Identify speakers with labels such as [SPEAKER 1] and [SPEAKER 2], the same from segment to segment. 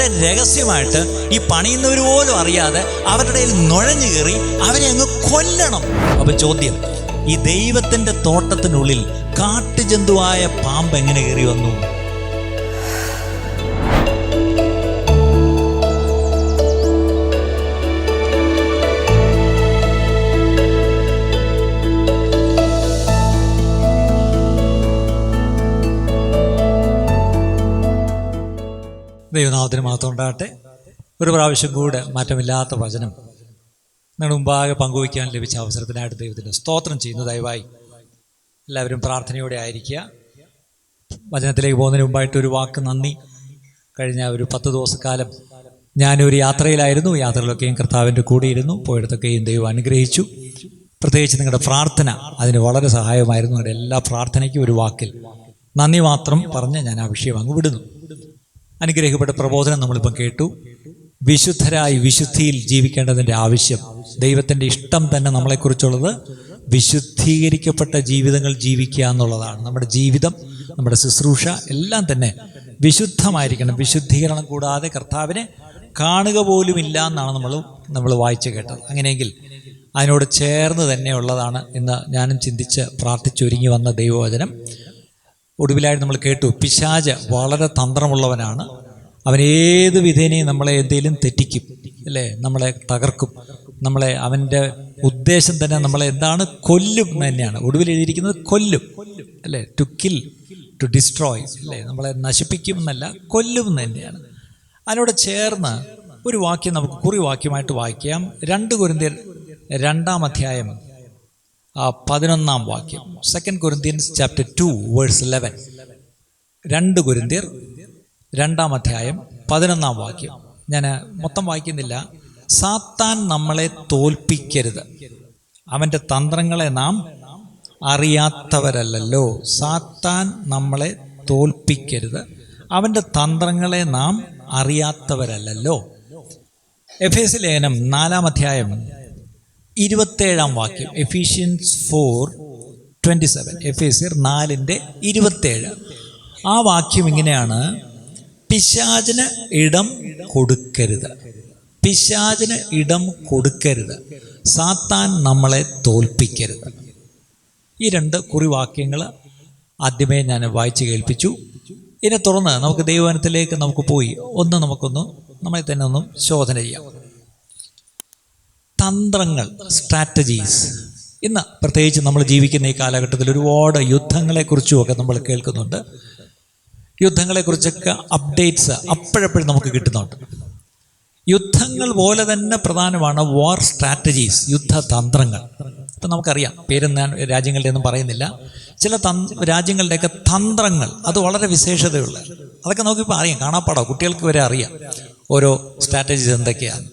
[SPEAKER 1] വളരെ രഹസ്യമായിട്ട് ഈ പണിയുന്നവർ പോലും അറിയാതെ അവരുടെ ഇടയിൽ നുഴഞ്ഞു കയറി അവരെ അങ്ങ് കൊല്ലണം. അപ്പൊ ചോദ്യം, ഈ ദൈവത്തിന്റെ തോട്ടത്തിനുള്ളിൽ കാട്ടുജന്തുവായ പാമ്പ് എങ്ങനെ കയറി വന്നു? ദൈവനാമത്തിന് മാത്രം ഉണ്ടാകട്ടെ. ഒരു പ്രാവശ്യം കൂടെ മാറ്റമില്ലാത്ത വചനം നിങ്ങളുടെ മുമ്പാകെ പങ്കുവയ്ക്കാൻ ലഭിച്ച അവസരത്തിനായിട്ട് ദൈവത്തിന് സ്തോത്രം ചെയ്യുന്നു. ദയവായി എല്ലാവരും പ്രാർത്ഥനയോടെ ആയിരിക്കുക. വചനത്തിലേക്ക് പോകുന്നതിന് മുമ്പായിട്ട് ഒരു വാക്ക് നന്ദി. കഴിഞ്ഞ ഒരു 10 ദിവസക്കാലം ഞാനൊരു യാത്രയിലായിരുന്നു. യാത്രയിലൊക്കെയും കർത്താവിൻ്റെ കൂടെയിരുന്നു. പോയിടത്തൊക്കെയും ദൈവം അനുഗ്രഹിച്ചു. പ്രത്യേകിച്ച് നിങ്ങളുടെ പ്രാർത്ഥന അതിന് വളരെ സഹായമായിരുന്നു. നിങ്ങളുടെ എല്ലാ പ്രാർത്ഥനയ്ക്കും ഒരു വാക്കിൽ നന്ദി മാത്രം പറഞ്ഞ് ഞാൻ ആ വിഷയം അങ്ങ് വിടുന്നു. അനുഗ്രഹിക്കപ്പെട്ട പ്രബോധനം നമ്മളിപ്പം കേട്ടു. വിശുദ്ധരായി വിശുദ്ധിയിൽ ജീവിക്കേണ്ടതിൻ്റെ ആവശ്യം, ദൈവത്തിൻ്റെ ഇഷ്ടം തന്നെ നമ്മളെക്കുറിച്ചുള്ളത് വിശുദ്ധീകരിക്കപ്പെട്ട ജീവിതങ്ങൾ ജീവിക്കുക എന്നുള്ളതാണ്. നമ്മുടെ ജീവിതം, നമ്മുടെ ശുശ്രൂഷ എല്ലാം തന്നെ വിശുദ്ധമായിരിക്കണം. വിശുദ്ധീകരണം കൂടാതെ കർത്താവിനെ കാണുക പോലുമില്ല എന്നാണ് നമ്മൾ വായിച്ചു കേട്ടത്. അങ്ങനെയെങ്കിൽ അതിനോട് ചേർന്ന് തന്നെയുള്ളതാണ് ഇന്ന് ഞാനും ചിന്തിച്ച് പ്രാർത്ഥിച്ചൊരുങ്ങി വന്ന ദൈവവചനം. ഒടുവിലായിട്ട് നമ്മൾ കേട്ടു, പിശാച് വളരെ തന്ത്രമുള്ളവനാണ്. അവൻ ഏത് വിധേനയും നമ്മളെ എന്തെങ്കിലും തെറ്റിക്കും, അല്ലേ? നമ്മളെ തകർക്കും. അവൻ്റെ ഉദ്ദേശം തന്നെ നമ്മളെ എന്താണ്? കൊല്ലും എന്ന് തന്നെയാണ്. ഒടുവിൽ എഴുതിയിരിക്കുന്നത് കൊല്ലും, അല്ലേ? ടു കിൽ, ടു ഡിസ്ട്രോയ്, അല്ലേ? നമ്മളെ നശിപ്പിക്കും എന്നല്ല, കൊല്ലും എന്ന് തന്നെയാണ്. അതിനോട് ചേർന്ന് ഒരു വാക്യം നമുക്ക് കുറിവാക്യമായിട്ട് വായിക്കാം. 2 കൊരിന്ത്യർ 2-ാം അധ്യായം 11-ാം വാക്യം. 2 Corinthians chapter 2 verse 11. 2 കൊരിന്ത്യർ 2-ാം അധ്യായം 11-ാം വാക്യം. ഞാൻ മൊത്തം വായിക്കുന്നില്ല. സാത്താൻ നമ്മളെ തോൽപ്പിക്കരുത്, അവൻ്റെ തന്ത്രങ്ങളെ നാം അറിയാത്തവരല്ലോ. സാത്താൻ നമ്മളെ തോൽപ്പിക്കരുത്, അവൻ്റെ തന്ത്രങ്ങളെ നാം അറിയാത്തവരല്ലോ. എഫേസ്യ ലേഖനം 4-ാം അധ്യായം 27-ാം വാക്യം. എഫീഷ്യൻസ് 4:27. എഫേസ്യർ 4:27. ആ വാക്യം ഇങ്ങനെയാണ്: പിശാചിന് ഇടം കൊടുക്കരുത്, പിശാചിന് ഇടം കൊടുക്കരുത്, സാത്താൻ നമ്മളെ തോൽപ്പിക്കരുത്. ഈ 2 കുറിവാക്യങ്ങൾ ആദ്യമേ ഞാൻ വായിച്ച് കേൾപ്പിച്ചു. ഇതിനെ തുടർന്ന് നമുക്ക് ദൈവവചനത്തിലേക്ക് നമുക്ക് പോയി നമ്മളെ തന്നെ ഒന്ന് ശോധന ചെയ്യാം. തന്ത്രങ്ങൾ, സ്ട്രാറ്റജീസ്. ഇന്ന് പ്രത്യേകിച്ച് നമ്മൾ ജീവിക്കുന്ന ഈ കാലഘട്ടത്തിൽ ഒരുപാട് യുദ്ധങ്ങളെക്കുറിച്ചുമൊക്കെ നമ്മൾ കേൾക്കുന്നുണ്ട്. യുദ്ധങ്ങളെക്കുറിച്ചൊക്കെ അപ്ഡേറ്റ്സ് അപ്പോഴപ്പോഴും നമുക്ക് കിട്ടുന്നുണ്ട്. യുദ്ധങ്ങൾ പോലെ തന്നെ പ്രധാനമാണ് വാർ സ്ട്രാറ്റജീസ്, യുദ്ധതന്ത്രങ്ങൾ. ഇപ്പം നമുക്കറിയാം, പേരും ഞാൻ രാജ്യങ്ങളുടെ ഒന്നും പറയുന്നില്ല. ചില രാജ്യങ്ങളുടെയൊക്കെ തന്ത്രങ്ങൾ അത് വളരെ വിശേഷതയുള്ള, അതൊക്കെ നമുക്കിപ്പോൾ അറിയാം, കാണാപ്പാടോ, കുട്ടികൾക്ക് വരെ അറിയാം ഓരോ സ്ട്രാറ്റജീസ് എന്തൊക്കെയാണ്.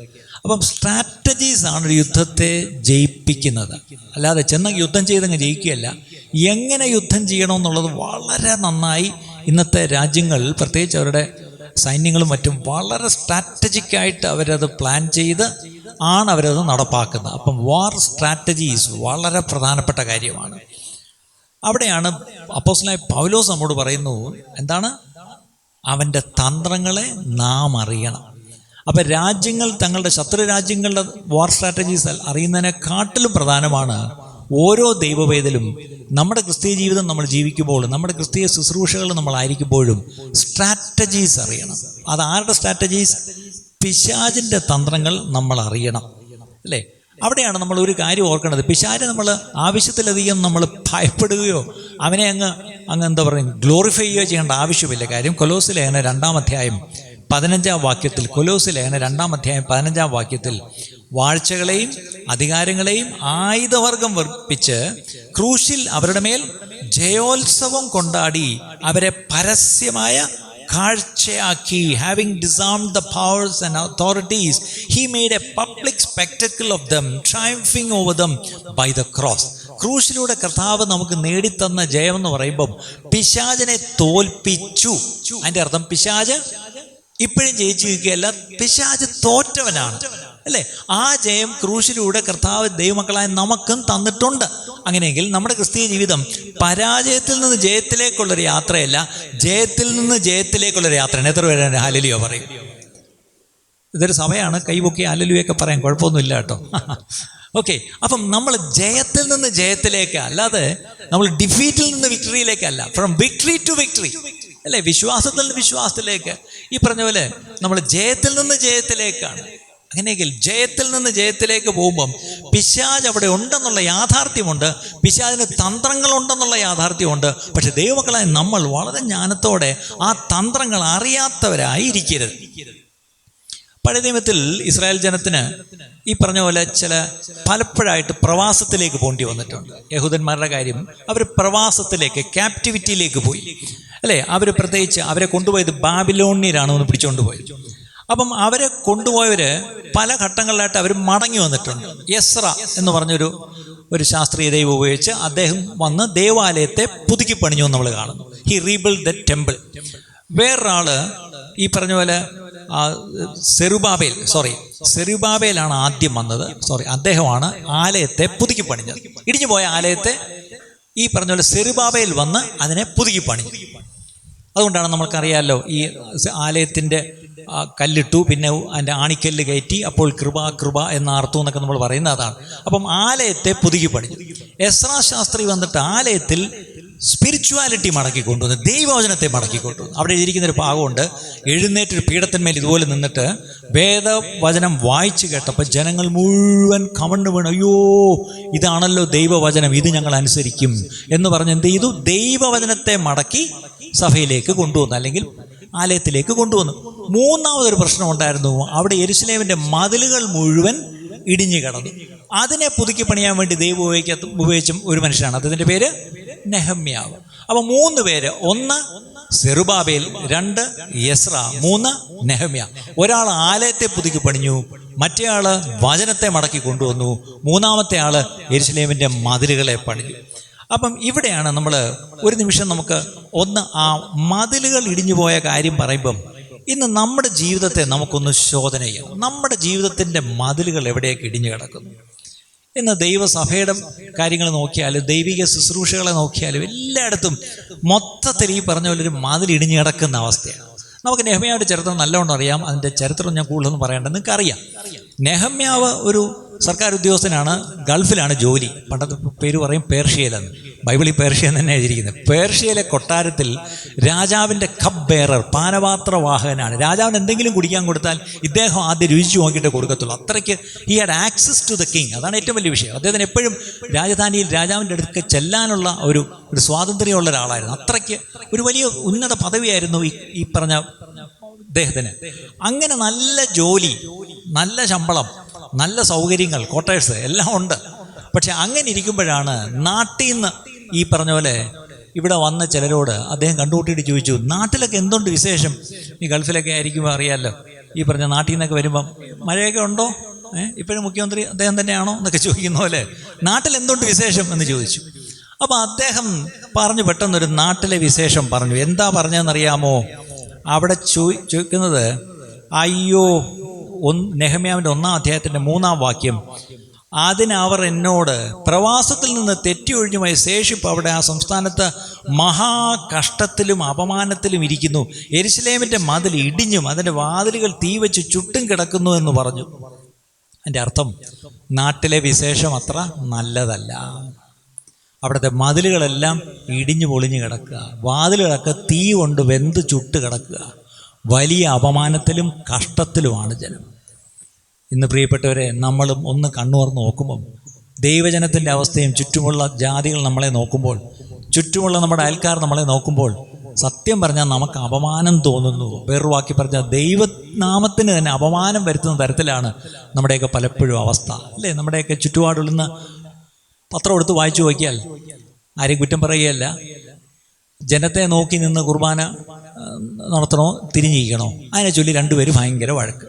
[SPEAKER 1] അപ്പം സ്ട്രാറ്റജീസ് ആണ് ഒരു യുദ്ധത്തെ ജയിപ്പിക്കുന്നത്. അല്ലാതെ യുദ്ധം ചെയ്തങ്ങ് ജയിക്കുകയല്ല. എങ്ങനെ യുദ്ധം ചെയ്യണമെന്നുള്ളത് വളരെ നന്നായി ഇന്നത്തെ രാജ്യങ്ങൾ, പ്രത്യേകിച്ച് അവരുടെ സൈന്യങ്ങളും മറ്റും വളരെ സ്ട്രാറ്റജിക്കായിട്ട് അവരത് പ്ലാൻ ചെയ്ത് ആണ് അവരത് നടപ്പാക്കുന്നത്. അപ്പം വാർ സ്ട്രാറ്റജീസ് വളരെ പ്രധാനപ്പെട്ട കാര്യമാണ്. അവിടെയാണ് അപ്പോസ്തലനായ പൗലോസ് നമ്മോട് പറയുന്നു, എന്താണ്? അവൻ്റെ തന്ത്രങ്ങളെ നാം അറിയണം. അപ്പം രാജ്യങ്ങൾ തങ്ങളുടെ ശത്രു രാജ്യങ്ങളുടെ വാർ സ്ട്രാറ്റജീസ് അറിയുന്നതിനെക്കാട്ടിലും പ്രധാനമാണ് ഓരോ ദൈവവേദലും നമ്മുടെ ക്രിസ്തീയ ജീവിതം നമ്മൾ ജീവിക്കുമ്പോൾ, നമ്മുടെ ക്രിസ്തീയ ശുശ്രൂഷകൾ നമ്മളായിരിക്കുമ്പോഴും സ്ട്രാറ്റജീസ് അറിയണം. അത് ആരുടെ സ്ട്രാറ്റജീസ്? പിശാചിൻ്റെ തന്ത്രങ്ങൾ നമ്മൾ അറിയണം, അല്ലേ? അവിടെയാണ് നമ്മൾ ഒരു കാര്യം ഓർക്കേണ്ടത്. പിശാചിനെ നമ്മൾ ആവശ്യത്തിലധികം നമ്മൾ ഭയപ്പെടുകയോ അവനെ അങ്ങ് എന്താ പറയുക ഗ്ലോറിഫൈ ചെയ്യുകയോ ചെയ്യേണ്ട ആവശ്യമില്ല. കാര്യം കൊലോസ്യ ലേഖനം 2-ാം അധ്യായം 15-ാം വാക്യത്തിൽ, കൊലോസ്യ ലേഖനം 2-ാം അധ്യായം 15-ാം വാക്യത്തിൽ, വാഴ്ചകളെയും അധികാരങ്ങളെയും ആയുധവർഗം വർപ്പിച്ച് ക്രൂശിൽ അവരുടെ മേൽ ജയോത്സവം കൊണ്ടാടി അവരെ പരസ്യമായ കാഴ്ചയാക്കി. Having disarmed the powers and authorities he made a public spectacle of them, triumphing over them by the cross. ക്രൂശിലൂടെ കർത്താവ് നമുക്ക് നേടിത്തന്ന ജയം എന്ന് പറയുമ്പം പിശാചിനെ തോൽപ്പിച്ചു. അതിൻ്റെ അർത്ഥം പിശാച് ഇപ്പോഴും ജയിച്ചു നിൽക്കുകയല്ല, പിശാച് തോറ്റവനാണ്, അല്ലേ? ആ ജയം ക്രൂശിലൂടെ കർത്താവ് ദൈവമക്കളായ നമുക്കും തന്നിട്ടുണ്ട്. അങ്ങനെയെങ്കിൽ നമ്മുടെ ക്രിസ്തീയ ജീവിതം പരാജയത്തിൽ നിന്ന് ജയത്തിലേക്കുള്ളൊരു യാത്രയല്ല, ജയത്തിൽ നിന്ന് ജയത്തിലേക്കുള്ളൊരു യാത്രയാണ്. എത്ര പേരാണ് ഹല്ലേലൂയ പറയും? ഇതൊരു സഭയാണ്, കൈപൊക്കി ഹല്ലേലൂയൊക്കെ പറയാം, കുഴപ്പമൊന്നുമില്ല കേട്ടോ. ഓക്കെ, അപ്പം നമ്മൾ ജയത്തിൽ നിന്ന് ജയത്തിലേക്ക്, അല്ലാതെ നമ്മൾ ഡിഫീറ്റിൽ നിന്ന് വിക്ടറിയിലേക്കല്ല, ഫ്രം വിക്ടറി ടു വിക്ടറി അല്ലേ, വിശ്വാസത്തിൽ നിന്ന് വിശ്വാസത്തിലേക്ക്. ഈ പറഞ്ഞ പോലെ നമ്മൾ ജയത്തിൽ നിന്ന് ജയത്തിലേക്കാണ്. അങ്ങനെയെങ്കിൽ ജയത്തിൽ നിന്ന് ജയത്തിലേക്ക് പോകുമ്പം പിശാച് അവിടെ ഉണ്ടെന്നുള്ള യാഥാർത്ഥ്യമുണ്ട്, പിശാചിന് തന്ത്രങ്ങളുണ്ടെന്നുള്ള യാഥാർത്ഥ്യമുണ്ട്. പക്ഷെ ദൈവമക്കളായ നമ്മൾ വളരെ ജ്ഞാനത്തോടെ ആ തന്ത്രങ്ങൾ അറിയാത്തവരായിരിക്കരുത്. പഴയ നിയമത്തിൽ ഇസ്രായേൽ ജനത്തിന് ഈ പറഞ്ഞ പോലെ പലപ്പോഴായിട്ട് പ്രവാസത്തിലേക്ക് പോകേണ്ടി വന്നിട്ടുണ്ട്. യഹൂദന്മാരുടെ കാര്യം, അവർ പ്രവാസത്തിലേക്ക്, ക്യാപ്റ്റിവിറ്റിയിലേക്ക് പോയി അല്ലേ. അവർ പ്രത്യേകിച്ച് അവരെ കൊണ്ടുപോയത് ബാബിലോണിയരാണ് ഒന്ന് പിടിച്ചുകൊണ്ട് പോയത്. അപ്പം അവരെ കൊണ്ടുപോയവർ പല ഘട്ടങ്ങളിലായിട്ട് അവർ മടങ്ങി വന്നിട്ടുണ്ട്. എസ്ര എന്ന് പറഞ്ഞൊരു ശാസ്ത്രീയ ദൈവം ഉപയോഗിച്ച് അദ്ദേഹം വന്ന് ദേവാലയത്തെ പുതുക്കി പണിഞ്ഞു എന്ന് നമ്മൾ കാണുന്നു. He rebuild the temple. വേറൊരാള് ഈ പറഞ്ഞ പോലെ സെറുബാബേലാണ് ആദ്യം വന്നത്. അദ്ദേഹമാണ് ആലയത്തെ പുതുക്കി പണിഞ്ഞത്. ഇടിഞ്ഞു പോയ ആലയത്തെ ഈ പറഞ്ഞ പോലെ സെറുബാബേൽ വന്ന് അതിനെ പുതുക്കി പണിഞ്ഞു. അതുകൊണ്ടാണ് നമ്മൾക്കറിയാമല്ലോ, ഈ ആലയത്തിൻ്റെ കല്ലിട്ടു, പിന്നെ അതിൻ്റെ ആണിക്കല്ല് കയറ്റി, അപ്പോൾ കൃപ എന്ന അർത്ഥം എന്നൊക്കെ നമ്മൾ പറയുന്നത് അതാണ്. അപ്പം ആലയത്തെ പുതുക്കി പണിഞ്ഞു. എസ്രാ ശാസ്ത്രി വന്നിട്ട് ആലയത്തിൽ സ്പിരിച്വാലിറ്റി മടക്കിക്കൊണ്ടുവന്നു, ദൈവവചനത്തെ മടക്കിക്കൊണ്ടുവന്നു. അവിടെ എഴുതിയിരിക്കുന്നൊരു ഭാഗമുണ്ട്, എഴുന്നേറ്റൊരു പീഠത്തിന്മേൽ ഇതുപോലെ നിന്നിട്ട് വേദവചനം വായിച്ചു കേട്ടപ്പോൾ ജനങ്ങൾ മുഴുവൻ കമണ്ട് വീണ്, അയ്യോ ഇതാണല്ലോ ദൈവവചനം, ഇത് ഞങ്ങൾ അനുസരിക്കും എന്ന് പറഞ്ഞ് എന്ത് ചെയ്തു? ദൈവവചനത്തെ മടക്കി സഭയിലേക്ക് കൊണ്ടുവന്നു, അല്ലെങ്കിൽ ആലയത്തിലേക്ക് കൊണ്ടുവന്നു. മൂന്നാമതൊരു പ്രശ്നം ഉണ്ടായിരുന്നു. അവിടെ യെരുശലേമിൻ്റെ മതിലുകൾ മുഴുവൻ ഇടിഞ്ഞു കിടന്നു. അതിനെ പുതുക്കി പണിയാൻ വേണ്ടി ദൈവം ഉപയോഗിച്ച ഒരു മനുഷ്യനാണ്, അതിൻ്റെ പേര് നെഹമ്യാവ്. അപ്പൊ 3 പേര്, 1 സെറുബാബേൽ, 2 എസ്ര, 3 നെഹമ്യ. ഒരാൾ ആലയത്തെ പുതുക്കി പണിഞ്ഞു, മറ്റേ ആള് വചനത്തെ മടക്കി കൊണ്ടുവന്നു, മൂന്നാമത്തെ ആള് യെരുശലേമിൻ്റെ മതിലുകളെ പണിഞ്ഞു. അപ്പം ഇവിടെയാണ് നമ്മൾ ഒരു നിമിഷം നമുക്ക് ആ മതിലുകൾ ഇടിഞ്ഞു പോയ കാര്യം പറയുമ്പം ഇന്ന് നമ്മുടെ ജീവിതത്തെ നമുക്കൊന്ന് ശോധന ചെയ്യാം. നമ്മുടെ ജീവിതത്തിൻ്റെ മതിലുകൾ എവിടെയൊക്കെ ഇടിഞ്ഞു കിടക്കുന്നു? ഇന്ന് ദൈവസഭയുടെ കാര്യങ്ങൾ നോക്കിയാലും ദൈവിക ശുശ്രൂഷകളെ നോക്കിയാലും എല്ലായിടത്തും മൊത്തത്തിൽ ഈ പറഞ്ഞ പോലെ ഒരു മതിൽ ഇടിഞ്ഞു കിടക്കുന്ന അവസ്ഥയാണ്. നമുക്ക് നെഹമ്യാവിൻ്റെ ചരിത്രം നല്ലവണ്ണം അറിയാം. അതിൻ്റെ ചരിത്രം ഞാൻ കൂടുതലൊന്നും പറയേണ്ട, നിങ്ങൾക്ക് അറിയാം. നെഹമ്യാവ് ഒരു സർക്കാർ ഉദ്യോഗസ്ഥനാണ്, ഗൾഫിലാണ് ജോലി. പണ്ടത്തെ പേര് പറയും പേർഷ്യയിലെന്ന്, ബൈബിളിൽ പേർഷ്യ തന്നെ എഴുതിയിരിക്കുന്നത്. പേർഷ്യയിലെ കൊട്ടാരത്തിൽ രാജാവിൻ്റെ കപ്പ് ബെയറർ, പാനപാത്രവാഹകനാണ്. രാജാവിന് എന്തെങ്കിലും കുടിക്കാൻ കൊടുത്താൽ ഇദ്ദേഹം ആദ്യം രുചിച്ച് നോക്കിയിട്ട് കൊടുക്കത്തുള്ളൂ. അത്രയ്ക്ക് he had access to the king. അതാണ് ഏറ്റവും വലിയ വിഷയം. അദ്ദേഹത്തിന് എപ്പോഴും രാജധാനിയിൽ രാജാവിൻ്റെ അടുത്ത് ചെല്ലാനുള്ള ഒരു സ്വാതന്ത്ര്യമുള്ള ഒരാളായിരുന്നു. അത്രയ്ക്ക് ഒരു വലിയ ഉന്നത പദവിയായിരുന്നു ഈ പറഞ്ഞ അദ്ദേഹത്തിന്. അങ്ങനെ നല്ല ജോലി, നല്ല ശമ്പളം, നല്ല സൗകര്യങ്ങൾ, ക്വാർട്ടേഴ്സ് എല്ലാം ഉണ്ട്. പക്ഷെ അങ്ങനെ ഇരിക്കുമ്പോഴാണ് നാട്ടിൽ നിന്ന് ഈ പറഞ്ഞ പോലെ ഇവിടെ വന്ന ചിലരോട് അദ്ദേഹം കണ്ടുകൂട്ടിയിട്ട് ചോദിച്ചു, നാട്ടിലൊക്കെ എന്തുണ്ട് വിശേഷം? ഈ ഗൾഫിലൊക്കെ ആയിരിക്കുമ്പോൾ അറിയാമല്ലോ, ഈ പറഞ്ഞ നാട്ടിൽ നിന്നൊക്കെ വരുമ്പം മഴയൊക്കെ ഉണ്ടോ, ഇപ്പോഴും മുഖ്യമന്ത്രി അദ്ദേഹം തന്നെയാണോ എന്നൊക്കെ ചോദിക്കുന്ന പോലെ നാട്ടിൽ എന്തുണ്ട് വിശേഷം എന്ന് ചോദിച്ചു. അപ്പോൾ അദ്ദേഹം പറഞ്ഞു, പെട്ടെന്നൊരു നാട്ടിലെ വിശേഷം പറഞ്ഞു. എന്താ പറഞ്ഞതെന്നറിയാമോ? അവിടെ ചോദിക്കുന്നത്, അയ്യോ, നെഹമ്യാവിൻ്റെ 1-ാം അധ്യായത്തിൻ്റെ 3-ാം വാക്യം, അതിനവർ എന്നോട് പ്രവാസത്തിൽ നിന്ന് തെറ്റിയൊഴിഞ്ഞുമായി ശേഷിപ്പ് അവിടെ ആ സംസ്ഥാനത്ത് മഹാകഷ്ടത്തിലും അപമാനത്തിലും ഇരിക്കുന്നു. യെരുശലേമിൻ്റെ മതിൽ ഇടിഞ്ഞും അതിൻ്റെ വാതിലുകൾ തീ വെച്ച് ചുട്ടും കിടക്കുന്നു എന്ന് പറഞ്ഞു. അതിൻ്റെ അർത്ഥം, നാട്ടിലെ വിശേഷം അത്ര നല്ലതല്ല. അവിടുത്തെ മതിലുകളെല്ലാം ഇടിഞ്ഞു പൊളിഞ്ഞു കിടക്കുക, വാതിലുകളൊക്കെ തീ കൊണ്ട് വെന്ത് ചുട്ട് കിടക്കുക. വലിയ അപമാനത്തിലും കഷ്ടത്തിലുമാണ് ജനം. ഇന്ന് പ്രിയപ്പെട്ടവരെ, നമ്മളും ഒന്ന് കണ്ണുറന്ന് നോക്കുമ്പം ദൈവജനത്തിൻ്റെ അവസ്ഥയും ചുറ്റുമുള്ള ജാതികൾ നമ്മളെ നോക്കുമ്പോൾ, ചുറ്റുമുള്ള നമ്മുടെ അയൽക്കാർ നമ്മളെ നോക്കുമ്പോൾ സത്യം പറഞ്ഞാൽ നമുക്ക് അപമാനം തോന്നുന്നു. വേറൊരു വാക്കി പറഞ്ഞാൽ ദൈവനാമത്തിന് തന്നെ അപമാനം വരുത്തുന്ന തരത്തിലാണ് നമ്മുടെയൊക്കെ പലപ്പോഴും അവസ്ഥ, അല്ലേ? നമ്മുടെയൊക്കെ ചുറ്റുപാടുള്ള പത്രം എടുത്ത് വായിച്ചു നോക്കിയാൽ ആരെയും കുറ്റം പറയുകയല്ല. ജനത്തെ നോക്കി നിന്ന് കുർബാന നടത്തണോ തിരിഞ്ഞിരിക്കണോ അതിനെ ചൊല്ലി 2 പേര് ഭയങ്കര വഴക്ക്.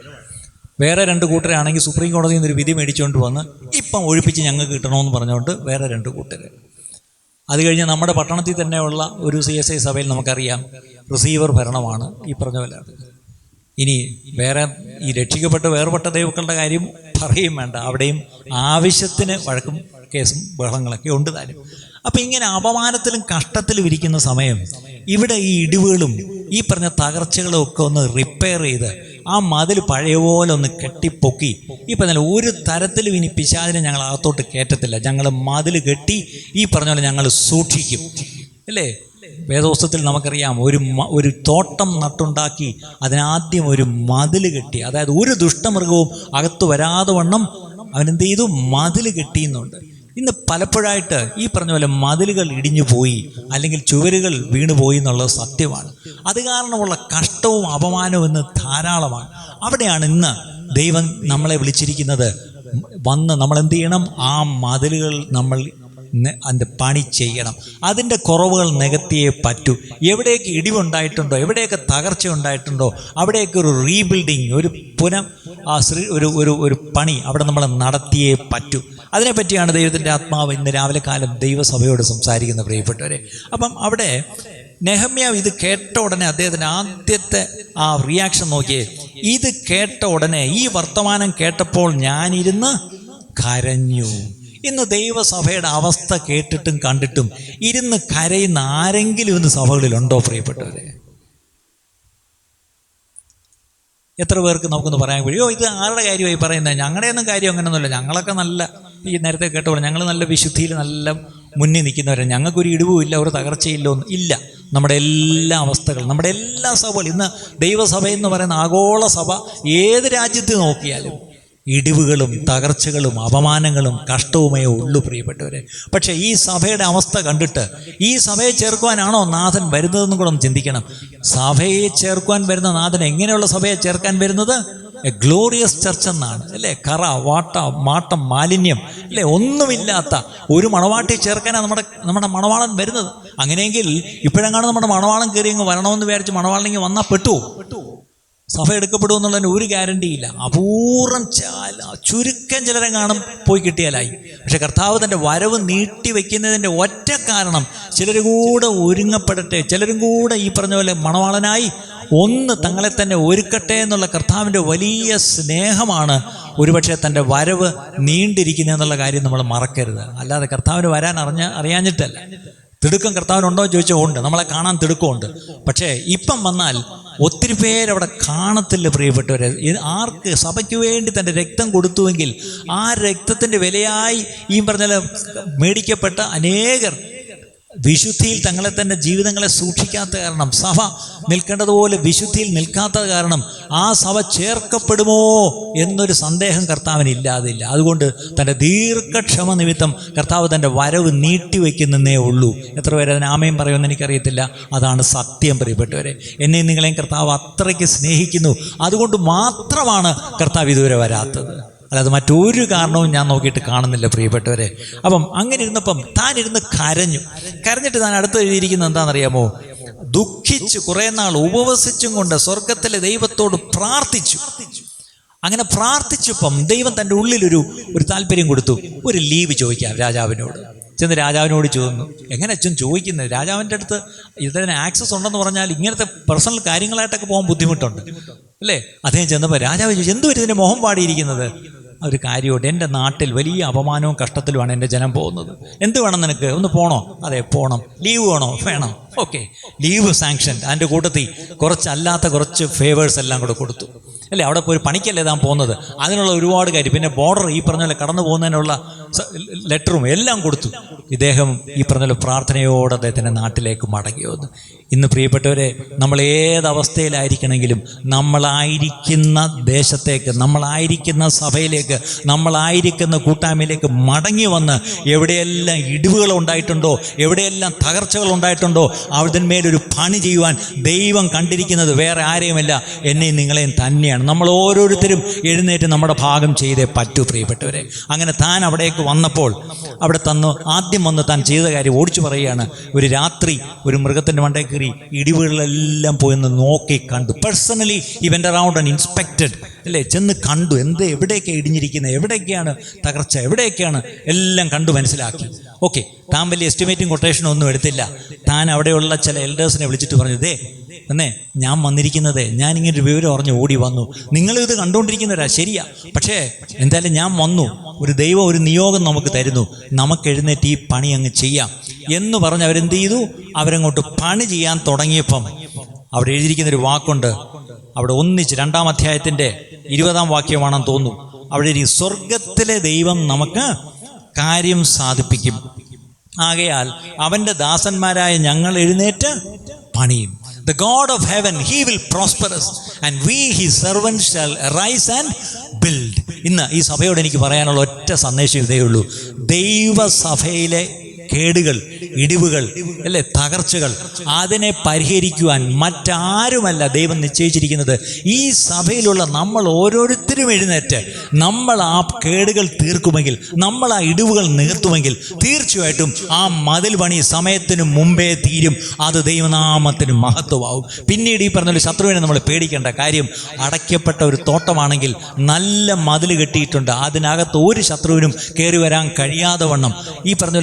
[SPEAKER 1] വേറെ 2 കൂട്ടരാണെങ്കിൽ സുപ്രീം കോടതിയിൽ നിന്നൊരു വിധി മേടിച്ചുകൊണ്ട് വന്ന് ഇപ്പം ഒഴിപ്പിച്ച് ഞങ്ങൾക്ക് കിട്ടണമെന്ന് പറഞ്ഞുകൊണ്ട് വേറെ 2 കൂട്ടർ. അത് കഴിഞ്ഞ് നമ്മുടെ പട്ടണത്തിൽ തന്നെയുള്ള ഒരു CSI സഭയിൽ നമുക്കറിയാം, റിസീവർ ഭരണമാണ് ഈ പറഞ്ഞ പോലെ. ഇനി വേറെ ഈ രക്ഷിക്കപ്പെട്ട വേർപെട്ട ദൈവക്കളുടെ കാര്യം പറയുകയും വേണ്ട, അവിടെയും ആവശ്യത്തിന് വഴക്കും കേസും ബഹളങ്ങളൊക്കെ ഉണ്ട് താനും. അപ്പം ഇങ്ങനെ അപമാനത്തിലും കഷ്ടത്തിലും ഇരിക്കുന്ന സമയം ഇവിടെ ഈ ഇടിവുകളും ഈ പറഞ്ഞ തകർച്ചകളും ഒക്കെ ഒന്ന് റിപ്പയർ ചെയ്ത് ആ മതിൽ പഴയ പോലെ ഒന്ന് കെട്ടിപ്പൊക്കി. ഇപ്പം തന്നെ ഒരു തരത്തിലും ഇനി പിശാചിനെ ഞങ്ങൾ അകത്തോട്ട് കയറ്റത്തില്ല. ഞങ്ങൾ മതിൽ കെട്ടി ഈ പറഞ്ഞ പോലെ ഞങ്ങൾ സൂക്ഷിക്കും, അല്ലേ? വേദോസ്തത്തിൽ നമുക്കറിയാം, ഒരു തോട്ടം നട്ടുണ്ടാക്കി അതിനാദ്യം ഒരു മതിൽ കെട്ടി. അതായത് ഒരു ദുഷ്ടമൃഗവും അകത്ത് വരാതെ വണ്ണം അവനെന്ത് ചെയ്തു? മതിൽ കെട്ടിയെന്നുണ്ട്. ഇന്ന് പലപ്പോഴായിട്ട് ഈ പറഞ്ഞ പോലെ മതിലുകൾ ഇടിഞ്ഞു പോയി, അല്ലെങ്കിൽ ചുവരുകൾ വീണുപോയി എന്നുള്ളത് സത്യമാണ്. അത് കാരണമുള്ള കഷ്ടവും അപമാനവും ഇന്ന് ധാരാളമാണ്. അവിടെയാണ് ഇന്ന് ദൈവം നമ്മളെ വിളിച്ചിരിക്കുന്നത്. വന്ന് നമ്മൾ എന്ത് ചെയ്യണം? ആ മതിലുകൾ നമ്മൾ അതിൻ്റെ പണി ചെയ്യണം. അതിൻ്റെ കുറവുകൾ നികത്തിയേ പറ്റൂ. എവിടെയൊക്കെ ഇടിവുണ്ടായിട്ടുണ്ടോ, എവിടെയൊക്കെ തകർച്ച ഉണ്ടായിട്ടുണ്ടോ, അവിടെയൊക്കെ ഒരു റീബിൽഡിങ്, ഒരു പണി അവിടെ നമ്മൾ നടത്തിയേ പറ്റൂ. അതിനെപ്പറ്റിയാണ് ദൈവത്തിൻ്റെ ആത്മാവ് ഇന്ന് രാവിലെ കാലം ദൈവസഭയോട് സംസാരിക്കുന്ന, പ്രിയപ്പെട്ടവരെ. അപ്പം അവിടെ നെഹമ്യാവ് ഇത് കേട്ട ഉടനെ അദ്ദേഹത്തിൻ്റെ ആദ്യത്തെ ആ റിയാക്ഷൻ നോക്കിയേ. ഇത് കേട്ട ഉടനെ, ഈ വർത്തമാനം കേട്ടപ്പോൾ ഞാനിരുന്ന് കരഞ്ഞു. ഇന്ന് ദൈവസഭയുടെ അവസ്ഥ കേട്ടിട്ടും കണ്ടിട്ടും ഇരുന്ന് കരയുന്ന ആരെങ്കിലും ഇന്ന് സഭകളിലുണ്ടോ, പ്രിയപ്പെട്ടവരെ? എത്ര പേർക്ക് നമുക്കൊന്ന് പറയാൻ കഴിയുമോ? ഇത് ആരുടെ കാര്യമായി പറയുന്നത്? ഞങ്ങളുടെയൊന്നും കാര്യം അങ്ങനെയൊന്നുമില്ല. ഞങ്ങളൊക്കെ നല്ല, ഈ നേരത്തെ കേട്ടോളൂ, ഞങ്ങൾ നല്ല വിശുദ്ധിയിൽ നല്ല മുന്നിൽ നിൽക്കുന്നവരാണ്. ഞങ്ങൾക്കൊരു ഇടിവും ഇല്ല, ഒരു തകർച്ചയില്ലോ ഒന്നും ഇല്ല. നമ്മുടെ എല്ലാ അവസ്ഥകളും, നമ്മുടെ എല്ലാ സഭകളും, ഇന്ന് ദൈവസഭയെന്ന് പറയുന്ന ആഗോള സഭ ഏത് രാജ്യത്ത് നോക്കിയാലും ഇടിവുകളും തകർച്ചകളും അപമാനങ്ങളും കഷ്ടവുമേ ഉള്ളൂ, പ്രിയപ്പെട്ടവരെ. പക്ഷേ ഈ സഭയുടെ അവസ്ഥ കണ്ടിട്ട് ഈ സഭയെ ചേർക്കുവാനാണോ നാഥൻ വരുന്നതെന്നും കൂടെ ഒന്ന് ചിന്തിക്കണം. സഭയെ ചേർക്കുവാൻ വരുന്ന നാഥൻ എങ്ങനെയുള്ള സഭയെ ചേർക്കാൻ വരുന്നത്? എ ഗ്ലോറിയസ് ചർച്ച് എന്നാണ്, അല്ലേ? കറ, വാട്ട, മാട്ടം, മാലിന്യം, അല്ലേ? ഒന്നുമില്ലാത്ത ഒരു മണവാട്ടി ചേർക്കാനാണ് നമ്മുടെ മണവാളൻ വരുന്നത്. അങ്ങനെയെങ്കിൽ ഇപ്പോഴെങ്ങാണ് നമ്മുടെ മണവാളൻ കയറി അങ്ങ് വരണമെന്ന് വിചാരിച്ച് മണവാളനെങ്കിൽ വന്നാൽ പെട്ടു സഭ എടുക്കപ്പെടുമെന്നുള്ളതിന് ഒരു ഗ്യാരണ്ടിയില്ല. അപൂർവം ചുരുക്കം ചിലരെ കാണും പോയി കിട്ടിയാലായി. പക്ഷെ കർത്താവ് തൻ്റെ വരവ് നീട്ടി വയ്ക്കുന്നതിൻ്റെ ഒറ്റ കാരണം ചിലരും കൂടെ ഒരുങ്ങപ്പെടട്ടെ, ചിലരും കൂടെ ഈ പറഞ്ഞ പോലെ മണവാളനായി ഒന്ന് തങ്ങളെ തന്നെ ഒരുക്കട്ടെ എന്നുള്ള കർത്താവിൻ്റെ വലിയ സ്നേഹമാണ് ഒരുപക്ഷെ തൻ്റെ വരവ് നീണ്ടിരിക്കുന്നതെന്നുള്ള കാര്യം നമ്മൾ മറക്കരുത്. അല്ലാതെ കർത്താവിന് വരാൻ അറിയാഞ്ഞിട്ടല്ല. തിടുക്കം കർത്താവിനുണ്ടോ എന്ന് ചോദിച്ചാൽ ഉണ്ട്, നമ്മളെ കാണാൻ തിടുക്കമുണ്ട്. പക്ഷേ ഇപ്പം വന്നാൽ ഒത്തിരി പേരവിടെ കാണത്തില്ല, പ്രിയപ്പെട്ടവരെ. ആർക്ക്? സഭയ്ക്ക് വേണ്ടി തൻ്റെ രക്തം കൊടുത്തുവെങ്കിൽ ആ രക്തത്തിൻ്റെ വിലയായി ഈ പറഞ്ഞ മേടിക്കപ്പെട്ട അനേകർ വിശുദ്ധിയിൽ തങ്ങളെ തന്നെ ജീവിതങ്ങളെ സൂക്ഷിക്കാത്ത കാരണം, സഭ നിൽക്കേണ്ടതുപോലെ വിശുദ്ധിയിൽ നിൽക്കാത്ത കാരണം ആ സഭ ചേർക്കപ്പെടുമോ എന്നൊരു സന്ദേഹം കർത്താവിന് ഇല്ലാതില്ല. അതുകൊണ്ട് തൻ്റെ ദീർഘക്ഷമ നിമിത്തം കർത്താവ് തൻ്റെ വരവ് നീട്ടിവെക്കുന്നേ ഉള്ളൂ. എത്ര പേര് അതിന് ആമയും പറയുമെന്ന് എനിക്കറിയത്തില്ല. അതാണ് സത്യം, പ്രിയപ്പെട്ടവരെ. എന്നെയും നിങ്ങളെയും കർത്താവ് അത്രയ്ക്ക് സ്നേഹിക്കുന്നു. അതുകൊണ്ട് മാത്രമാണ് കർത്താവ് ഇതുവരെ വരാത്തത്. അല്ലാതെ മറ്റൊരു കാരണവും ഞാൻ നോക്കിയിട്ട് കാണുന്നില്ല, പ്രിയപ്പെട്ടവരെ. അപ്പം അങ്ങനെ ഇരുന്നപ്പം താൻ ഇരുന്ന് കരഞ്ഞിട്ട് താൻ അടുത്ത് എഴുതിയിരിക്കുന്നത് എന്താണെന്നറിയാമോ? ദുഃഖിച്ചു കുറേ നാൾ ഉപവസിച്ചും കൊണ്ട് സ്വർഗത്തിലെ ദൈവത്തോട് പ്രാർത്ഥിച്ചു. അങ്ങനെ പ്രാർത്ഥിച്ചപ്പം ദൈവം തൻ്റെ ഉള്ളിലൊരു താല്പര്യം കൊടുത്തു. ഒരു ലീവ് ചോദിക്കാം രാജാവിനോട്. ചെന്ന് രാജാവിനോട് ചോദിക്കുന്നു. എങ്ങനെ അച്ഛൻ ചോദിക്കുന്നത്? രാജാവിൻ്റെ അടുത്ത് ഇതിന് ആക്സസ് ഉണ്ടെന്ന് പറഞ്ഞാൽ ഇങ്ങനത്തെ പേഴ്സണൽ കാര്യങ്ങളായിട്ടൊക്കെ പോകാൻ ബുദ്ധിമുട്ടുണ്ട്, അല്ലേ? അദ്ദേഹം ചെന്നപ്പോൾ രാജാവ് ചോദിച്ചു, എന്തുവരും ഇതിൻ്റെ മുഖം പാടിയിരിക്കുന്നത്? ഒരു കാര്യമുണ്ട്, എൻ്റെ നാട്ടിൽ വലിയ അപമാനവും കഷ്ടത്തിലുമാണ് എൻ്റെ ജനം പോകുന്നത്. എന്ത് വേണം നിനക്ക്? ഒന്ന് പോണോ? അതെ പോകണം. ലീവ് വേണോ? വേണം. Okay, leave sanction. അതിൻ്റെ കൂട്ടത്തിൽ കുറച്ച് ഫേവേഴ്സ് എല്ലാം കൂടെ കൊടുത്തു, അല്ലേ? അവിടെ പോയി പണിക്കല്ലേ താൻ പോകുന്നത്, അതിനുള്ള ഒരുപാട് കാര്യം. പിന്നെ ബോർഡർ ഈ പറഞ്ഞ പോലെ കടന്നു പോകുന്നതിനുള്ള ലെറ്ററും എല്ലാം കൊടുത്തു. ഇദ്ദേഹം ഈ പറഞ്ഞ പോലെ പ്രാർത്ഥനയോടെ അദ്ദേഹത്തിൻ്റെ നാട്ടിലേക്ക് മടങ്ങി വന്നു. ഇന്ന് പ്രിയപ്പെട്ടവരെ, നമ്മൾ ഏതവസ്ഥയിലായിരിക്കണമെങ്കിലും നമ്മളായിരിക്കുന്ന ദേശത്തേക്ക്, നമ്മളായിരിക്കുന്ന സഭയിലേക്ക്, നമ്മളായിരിക്കുന്ന കൂട്ടായ്മയിലേക്ക് മടങ്ങി വന്ന് എവിടെയെല്ലാം ഇടിവുകൾ ഉണ്ടായിട്ടുണ്ടോ, എവിടെയെല്ലാം തകർച്ചകൾ ഉണ്ടായിട്ടുണ്ടോ, അതിന്മേലൊരു പണി ചെയ്യുവാൻ ദൈവം കണ്ടിരിക്കുന്നത് വേറെ ആരെയുമല്ല, എന്നെയും നിങ്ങളെയും തന്നെയാണ്. നമ്മൾ ഓരോരുത്തരും എഴുന്നേറ്റ് നമ്മുടെ ഭാഗം ചെയ്തേ പറ്റൂ, പ്രിയപ്പെട്ടവരെ. അങ്ങനെ താൻ അവിടേക്ക് വന്നപ്പോൾ അവിടെ ആദ്യം വന്ന് താൻ ചെയ്ത കാര്യം ഓടിച്ചു പറയുകയാണ്. ഒരു രാത്രി ഒരു മൃഗത്തിൻ്റെ മണ്ടയിൽ കയറി ഇടിവുകളെല്ലാം പോയെന്ന് നോക്കി കണ്ടു. പേഴ്സണലി ഈ വെൻ്റ് അറൗണ്ട് ആൻഡ് ഇൻസ്പെക്റ്റഡ്, അല്ലേ? ചെന്ന് കണ്ടു, എവിടെയൊക്കെയാണ് ഇടിഞ്ഞിരിക്കുന്നത്, എവിടെയൊക്കെയാണ് തകർച്ച, എവിടെയൊക്കെയാണ് എല്ലാം കണ്ടു മനസ്സിലാക്കി. ഓക്കെ, താൻ വലിയ എസ്റ്റിമേറ്റും കൊട്ടേഷനും ഒന്നും എടുത്തില്ല. താൻ അവിടെയുള്ള ചില എൽഡേഴ്സിനെ വിളിച്ചിട്ട് പറഞ്ഞു, എന്നേ ഞാൻ വന്നിരിക്കുന്നത്, ഞാനിങ്ങനെ ഒരു വിവരം അറിഞ്ഞ് ഓടി വന്നു. നിങ്ങളിത് കണ്ടുകൊണ്ടിരിക്കുന്നവരാ, ശരിയാ. പക്ഷേ എന്തായാലും ഞാൻ വന്നു, ഒരു നിയോഗം നമുക്ക് തരുന്നു, നമുക്ക് എഴുന്നേറ്റ് ഈ പണി അങ്ങ് ചെയ്യാം എന്ന് പറഞ്ഞ് അവരെന്ത് ചെയ്തു? അവരങ്ങോട്ട് പണി ചെയ്യാൻ തുടങ്ങിയപ്പം അവിടെ എഴുതിയിരിക്കുന്നൊരു വാക്കുണ്ട്, അവിടെ ഒന്നിച്ച് 2-ാം അധ്യായത്തിൻ്റെ 20-ാം വാക്യമാണെന്ന് തോന്നുന്നു. അവിടെ സ്വർഗത്തിലെ ദൈവം നമുക്ക് കാര്യം സാധിപ്പിക്കും, ആകയാൽ അവൻ്റെ ദാസന്മാരായ ഞങ്ങൾ എഴുന്നേറ്റ് പണിയും. The God of heaven, he will prosper us and we his servants shall arise and build. ഇന്ന് ഈ സഭയോട് എനിക്ക് പറയാനുള്ള ഒറ്റ സന്ദേശം ഇതേ ഉള്ളൂ. ദൈവസഭയിലെ കേടുകൾ, ഇടിവുകൾ, അല്ലെ, തകർച്ചകൾ, അതിനെ പരിഹരിക്കുവാൻ മറ്റാരുമല്ല ദൈവം നിശ്ചയിച്ചിരിക്കുന്നത്. ഈ സഭയിലുള്ള നമ്മൾ ഓരോരുത്തരും എഴുന്നേറ്റ് നമ്മൾ ആ കേടുകൾ തീർക്കുമെങ്കിൽ, നമ്മൾ ആ ഇടിവുകൾ നികത്തുമെങ്കിൽ തീർച്ചയായിട്ടും ആ മതിൽ പണി സമയത്തിന് മുമ്പേ തീരും. അത് ദൈവനാമത്തിന് മഹത്വമാവും. പിന്നീട് ഈ പറഞ്ഞ ശത്രുവിനെ നമ്മൾ പേടിക്കേണ്ട കാര്യം, അടയ്ക്കപ്പെട്ട ഒരു തോട്ടമാണെങ്കിൽ നല്ല മതിൽ കെട്ടിയിട്ടുണ്ട്, അതിനകത്ത് ഒരു ശത്രുവിനും കയറി വരാൻ കഴിയാതെ വണ്ണം. ഈ പറഞ്ഞ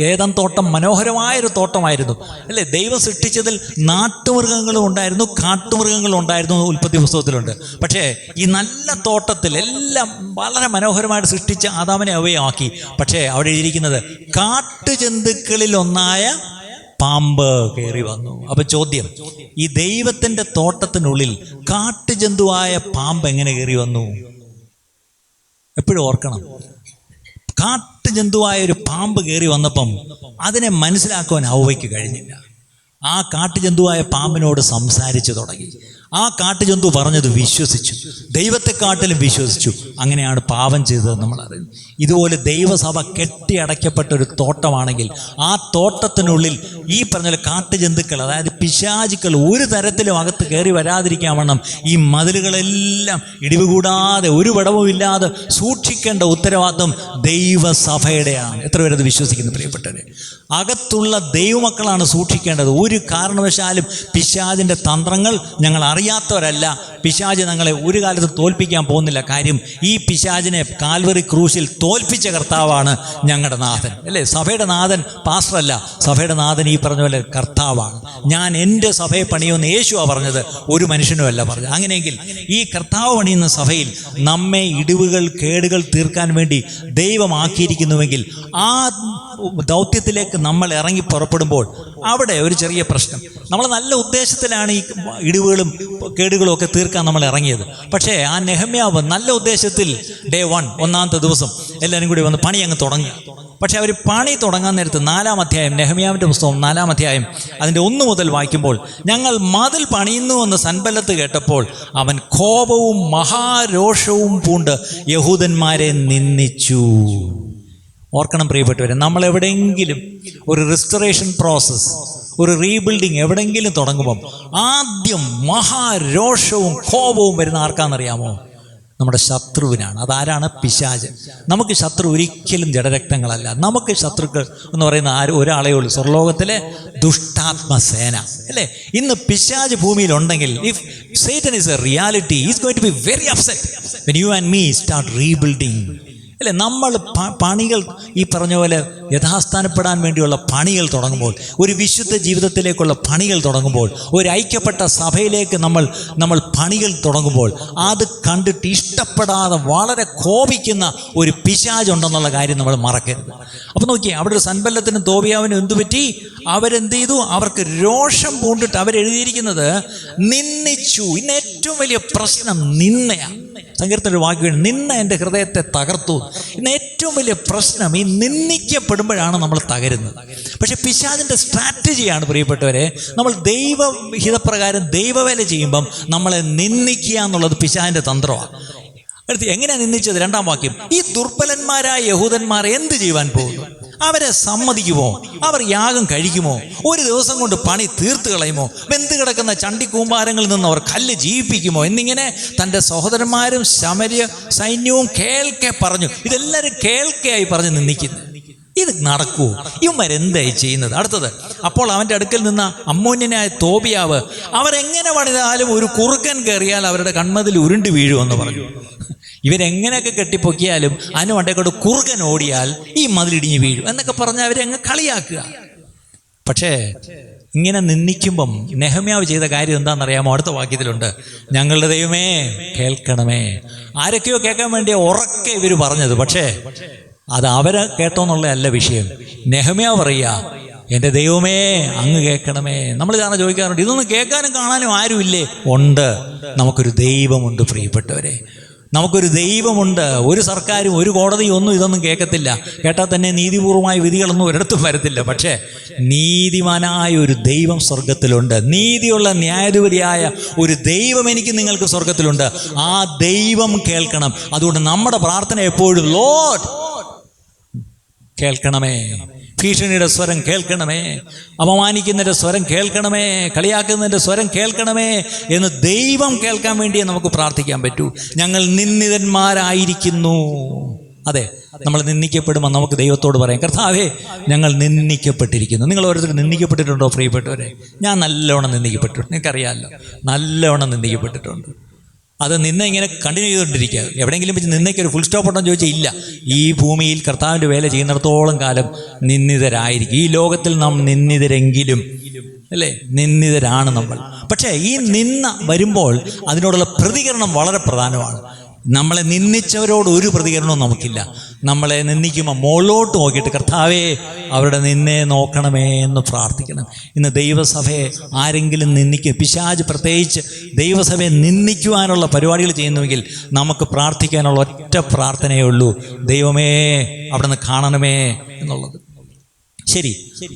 [SPEAKER 1] ഏദൻ തോട്ടം മനോഹരമായൊരു തോട്ടമായിരുന്നു, അല്ലേ? ദൈവം സൃഷ്ടിച്ചതിൽ നാട്ടുമൃഗങ്ങളും ഉണ്ടായിരുന്നു, കാട്ടുമൃഗങ്ങളും ഉണ്ടായിരുന്നു, ഉൽപ്പത്തി പുസ്തകത്തിലുണ്ട്. പക്ഷേ ഈ നല്ല തോട്ടത്തിൽ എല്ലാം വളരെ മനോഹരമായിട്ട് സൃഷ്ടിച്ച് ആദാമിനെ അവയാക്കി. പക്ഷേ അവിടെ എഴുതിയിരിക്കുന്നത് കാട്ടുജന്തുക്കളിൽ ഒന്നായ പാമ്പ് കയറി വന്നു. അപ്പൊ ചോദ്യം, ഈ ദൈവത്തിൻ്റെ തോട്ടത്തിനുള്ളിൽ കാട്ടുജന്തുവായ പാമ്പ് എങ്ങനെ കയറി വന്നു? എപ്പോഴും ഓർക്കണം, കാട്ടുജന്തുവായ ഒരു പാമ്പ് കയറി വന്നപ്പം അതിനെ മനസ്സിലാക്കുവാൻ ഹവ്വയ്ക്ക് കഴിഞ്ഞില്ല. ആ കാട്ടുജന്തുവായ പാമ്പിനോട് സംസാരിച്ചു തുടങ്ങി. ആ കാട്ടുജന്തു പറഞ്ഞത് വിശ്വസിച്ചു, ദൈവത്തെക്കാട്ടിലും വിശ്വസിച്ചു. അങ്ങനെയാണ് പാപം ചെയ്തത് നമ്മൾ അറിയുന്നു. ഇതുപോലെ ദൈവസഭ കെട്ടിയടയ്ക്കപ്പെട്ട ഒരു തോട്ടമാണെങ്കിൽ ആ തോട്ടത്തിനുള്ളിൽ ഈ പറഞ്ഞ കാട്ടുജന്തുക്കൾ, അതായത് പിശാചുക്കൾ, ഒരു തരത്തിലും അകത്ത് കയറി വരാതിരിക്കാൻ വണ്ണം ഈ മതിലുകളെല്ലാം ഇടിവ് കൂടാതെ ഒരു വിടവുമില്ലാതെ സൂക്ഷിക്കേണ്ട ഉത്തരവാദിത്വം ദൈവസഭയുടെയാണ്. എത്ര പേരത് വിശ്വസിക്കുന്നു പ്രിയപ്പെട്ടവരെ? അകത്തുള്ള ദൈവമക്കളാണ് സൂക്ഷിക്കേണ്ടത്. ഒരു കാരണവശാലും പിശാചിൻ്റെ തന്ത്രങ്ങൾ ഞങ്ങൾ അറിയാത്തവരല്ല. പിശാച് ഞങ്ങളെ ഒരു കാലത്ത് തോൽപ്പിക്കാൻ പോകുന്നില്ല. കാര്യം ഈ പിശാചിനെ കാൽവറി ക്രൂശിൽ തോൽപ്പിച്ച കർത്താവാണ് ഞങ്ങളുടെ നാഥൻ, അല്ലേ? സഭയുടെ നാഥൻ പാസ്റ്ററല്ല, സഭയുടെ നാഥൻ ഈ പറഞ്ഞ പോലെ കർത്താവാണ്. ഞാൻ എൻ്റെ സഭയെ പണിയുമെന്ന് യേശുവാണ് പറഞ്ഞത്, ഒരു മനുഷ്യനുമല്ല പറഞ്ഞത്. അങ്ങനെയെങ്കിൽ ഈ കർത്താവ് പണിയുന്ന സഭയിൽ നമ്മെ ഇടിവുകൾ, കേടുകൾ തീർക്കാൻ വേണ്ടി ദൈവമാക്കിയിരിക്കുന്നുവെങ്കിൽ ആ ദൗത്യത്തിലേക്ക് നമ്മൾ ഇറങ്ങി പുറപ്പെടുമ്പോൾ അവിടെ ഒരു ചെറിയ പ്രശ്നം. നമ്മൾ നല്ല ഉദ്ദേശത്തിലാണ് ഈ ഇടിവുകളും കേടുകളും ഒക്കെ തീർക്കാൻ നമ്മൾ ഇറങ്ങിയത്. പക്ഷേ ആ നെഹമ്യാവ് നല്ല ഉദ്ദേശത്തിൽ ഡേ 1, 1-ാമത്തെ ദിവസം എല്ലാവരും കൂടി വന്ന് പണി അങ്ങ് തുടങ്ങി. പക്ഷെ അവർ പണി തുടങ്ങാൻ നേരത്ത് 4-ാം അധ്യായം, നെഹമ്യാവിൻ്റെ പുസ്തകം 4-ാം അധ്യായം അതിൻ്റെ 1 മുതൽ വായിക്കുമ്പോൾ, ഞങ്ങൾ മതിൽ പണിയുന്നുവെന്ന് സൻബല്ലത്ത് കേട്ടപ്പോൾ അവൻ കോപവും മഹാരോഷവും പൂണ്ട് യഹൂദന്മാരെ നിന്ദിച്ചു. ഓർക്കണം പ്രിയപ്പെട്ടവരെ, നമ്മൾ എവിടെയെങ്കിലും ഒരു റിസ്റ്റോറേഷൻ പ്രോസസ്സ്, ഒരു റീബിൽഡിങ് എവിടെയെങ്കിലും തുടങ്ങുമ്പം ആദ്യം മഹാരോഷവും കോപവും വരുന്ന ആർക്കാണെന്നറിയാമോ? നമ്മുടെ ശത്രുവിനാണ്. അതാരാണ്? പിശാച്. നമുക്ക് ശത്രു ഒരിക്കലും ജഡരക്തങ്ങളല്ല. നമുക്ക് ശത്രുക്കൾ എന്ന് പറയുന്ന ഒരാളേ ഉള്ളൂ, സ്വർലോകത്തിലെ ദുഷ്ടാത്മസേന, അല്ലേ? ഇന്ന് പിശാച് ഭൂമിയിലുണ്ടെങ്കിൽ, if Satan is a reality, he is going to be very upset when you and me start rebuilding. അല്ലേ? നമ്മൾ പണികൾ ഈ പറഞ്ഞ പോലെ യഥാസ്ഥാനപ്പെടാൻ വേണ്ടിയുള്ള പണികൾ തുടങ്ങുമ്പോൾ, ഒരു വിശുദ്ധ ജീവിതത്തിലേക്കുള്ള പണികൾ തുടങ്ങുമ്പോൾ, ഒരു ഐക്യപ്പെട്ട സഭയിലേക്ക് നമ്മൾ പണികൾ തുടങ്ങുമ്പോൾ, അത് കണ്ടിട്ട് ഇഷ്ടപ്പെടാതെ വളരെ കോപിക്കുന്ന ഒരു പിശാചുണ്ടെന്നുള്ള കാര്യം നമ്മൾ മറക്കരുത്. അപ്പം നോക്കിയേ, അവിടെ ഒരു സൻബല്ലത്തിനും തോബിയാവിനും എന്തു പറ്റി? അവരെന്ത് ചെയ്തു? അവർക്ക് രോഷം പൂണ്ടിട്ട് അവരെഴുതിയിരിക്കുന്നത് നിന്ദിച്ചു. ഇന്ന് ഏറ്റവും വലിയ പ്രശ്നം നിന്ദയാണ്. സങ്കീർത്തനത്തിൽ ഒരു വാക്യം, നിന്ന എൻ്റെ ഹൃദയത്തെ തകർത്തു. ഇന്ന് ഏറ്റവും വലിയ പ്രശ്നം ഈ നിന്ദിക്കപ്പെടുമ്പോഴാണ് നമ്മൾ തകരുന്നത്. പക്ഷെ പിശാചിൻ്റെ സ്ട്രാറ്റജിയാണ് പ്രിയപ്പെട്ടവരെ, നമ്മൾ ദൈവഹിതപ്രകാരം ദൈവവേല ചെയ്യുമ്പം നമ്മളെ നിന്ദിക്കുക എന്നുള്ളത് പിശാചിൻ്റെ തന്ത്രമാണ്. അടുത്ത് എങ്ങനെയാണ് നിന്ദിച്ചത്? 2-ാം വാക്യം, ഈ ദുർബലന്മാരായ യഹൂദന്മാർ എന്ത് ചെയ്യുവാൻ പോകുന്നു? അവരെ സമ്മതിക്കുമോ? അവർ യാഗം കഴിക്കുമോ? ഒരു ദിവസം കൊണ്ട് പണി തീർത്ത് കളയുമോ? വെന്ത് കിടക്കുന്ന ചണ്ടിക്കൂമ്പാരങ്ങളിൽ നിന്ന് അവർ കല്ല് ജീവിപ്പിക്കുമോ? എന്നിങ്ങനെ തൻ്റെ സഹോദരന്മാരും ശമര്യ സൈന്യവും കേൾക്കെ പറഞ്ഞു. ഇതെല്ലാവരും കേൾക്കെയായി പറഞ്ഞ് നിന്ദിക്കുന്നു. ഇത് നടക്കൂ? ഇവന്മാരെന്തായി ചെയ്യുന്നത്? അടുത്തത്, അപ്പോൾ അവൻ്റെ അടുക്കൽ നിന്ന് അമ്മോന്യനായ തോബിയാവ്, അവരെങ്ങനെ പണിതാലും ഒരു കുറുക്കൻ കയറിയാൽ അവരുടെ കൺമതിൽ ഉരുണ്ട് വീഴുമെന്ന് പറഞ്ഞു. ഇവരെങ്ങനെയൊക്കെ കെട്ടിപ്പൊക്കിയാലും അതിന് വണ്ടേക്കോട്ട് കുറുക്കൻ ഓടിയാൽ ഈ മതിലിടിഞ്ഞ് വീഴും എന്നൊക്കെ പറഞ്ഞാൽ അവരങ്ങ് കളിയാക്കുക. പക്ഷേ ഇങ്ങനെ നിന്ദിക്കുമ്പം നെഹമ്യാവ് ചെയ്ത കാര്യം എന്താണെന്നറിയാമോ? അടുത്ത വാക്യത്തിലുണ്ട്, ഞങ്ങളുടെ ദൈവമേ കേൾക്കണമേ. ആരൊക്കെയോ കേൾക്കാൻ വേണ്ടിയ ഉറക്കെ ഇവർ പറഞ്ഞത്. പക്ഷേ അത് അവരെ കേട്ടോന്നുള്ളതല്ല വിഷയം. നെഹമ്യാവ് പറയുക, എൻ്റെ ദൈവമേ അങ്ങ് കേൾക്കണമേ. നമ്മൾ കാരണം ചോദിക്കാറുണ്ട്, ഇതൊന്നും കേൾക്കാനും കാണാനും ആരുമില്ലേ? ഉണ്ട്, നമുക്കൊരു ദൈവമുണ്ട് പ്രിയപ്പെട്ടവരെ. നമുക്കൊരു ദൈവമുണ്ട്. ഒരു സർക്കാരും ഒരു കോടതിയും ഒന്നും ഇതൊന്നും കേൾക്കത്തില്ല. കേട്ടാൽ തന്നെ നീതിപൂർവമായ വിധികളൊന്നും ഒരിടത്തും വരത്തില്ല. പക്ഷേ നീതിമാനായ ഒരു ദൈവം സ്വർഗത്തിലുണ്ട്. നീതിയുള്ള ന്യായാധിപതിയായ ഒരു ദൈവം എനിക്ക് നിങ്ങൾക്ക് സ്വർഗത്തിലുണ്ട്. ആ ദൈവം കേൾക്കണം. അതുകൊണ്ട് നമ്മുടെ പ്രാർത്ഥന എപ്പോഴും ലോർഡ് കേൾക്കണമേ, ഭീഷണിയുടെ സ്വരം കേൾക്കണമേ, അപമാനിക്കുന്നതിൻ്റെ സ്വരം കേൾക്കണമേ, കളിയാക്കുന്നതിൻ്റെ സ്വരം കേൾക്കണമേ എന്ന് ദൈവം കേൾക്കാൻ വേണ്ടിയേ നമുക്ക് പ്രാർത്ഥിക്കാൻ പറ്റൂ. ഞങ്ങൾ നിന്ദിതന്മാരായിരിക്കുന്നു. അതെ, നമ്മൾ നിന്ദിക്കപ്പെടുമ്പോൾ നമുക്ക് ദൈവത്തോട് പറയാം, കർത്താവേ ഞങ്ങൾ നിന്ദിക്കപ്പെട്ടിരിക്കുന്നു. നിങ്ങൾ ഓരോരുത്തരും നിന്ദിക്കപ്പെട്ടിട്ടുണ്ടോ പ്രിയപ്പെട്ടവരെ? ഞാൻ നല്ലവണ്ണം നിന്ദിക്കപ്പെട്ടിട്ടുണ്ട്. നിങ്ങൾക്കറിയാമല്ലോ, നല്ലവണ്ണം നിന്ദിക്കപ്പെട്ടിട്ടുണ്ട്. അത് നിന്നെ ഇങ്ങനെ കണ്ടിന്യൂ ചെയ്തുകൊണ്ടിരിക്കുക. എവിടെയെങ്കിലും വെച്ച് നിന്നേക്കൊരു ഫുൾ സ്റ്റോപ്പ് ഉണ്ടോ എന്ന് ചോദിച്ചാൽ ഇല്ല. ഈ ഭൂമിയിൽ കർത്താവിൻ്റെ വേല ചെയ്യുന്നിടത്തോളം കാലം നിന്ദിതരായിരിക്കും. ഈ ലോകത്തിൽ നാം നിന്ദിതരെങ്കിലും അല്ലേ, നിന്ദിതരാണ് നമ്മൾ. പക്ഷേ ഈ നിന്ന വരുമ്പോൾ അതിനോടുള്ള പ്രതികരണം വളരെ പ്രധാനമാണ്. നമ്മളെ നിന്ദിച്ചവരോട് ഒരു പ്രതികരണവും നമുക്കില്ല. നമ്മളെ നിന്ദിക്കുമ്പോൾ മുകളിലോട്ട് നോക്കിയിട്ട് കർത്താവേ അവരുടെ നിന്നെ നോക്കണമേ എന്ന് പ്രാർത്ഥിക്കണം. ഇന്ന് ദൈവസഭയെ ആരെങ്കിലും നിന്ദിക്കും, പിശാച് പ്രത്യേകിച്ച് ദൈവസഭയെ നിന്ദിക്കുവാനുള്ള പരിപാടികൾ ചെയ്യുന്നുവെങ്കിൽ നമുക്ക് പ്രാർത്ഥിക്കാനുള്ള ഒറ്റ പ്രാർത്ഥനയേ ഉള്ളൂ, ദൈവമേ അവിടെ നിന്ന് കാണണമേ എന്നുള്ളത്. ശരി,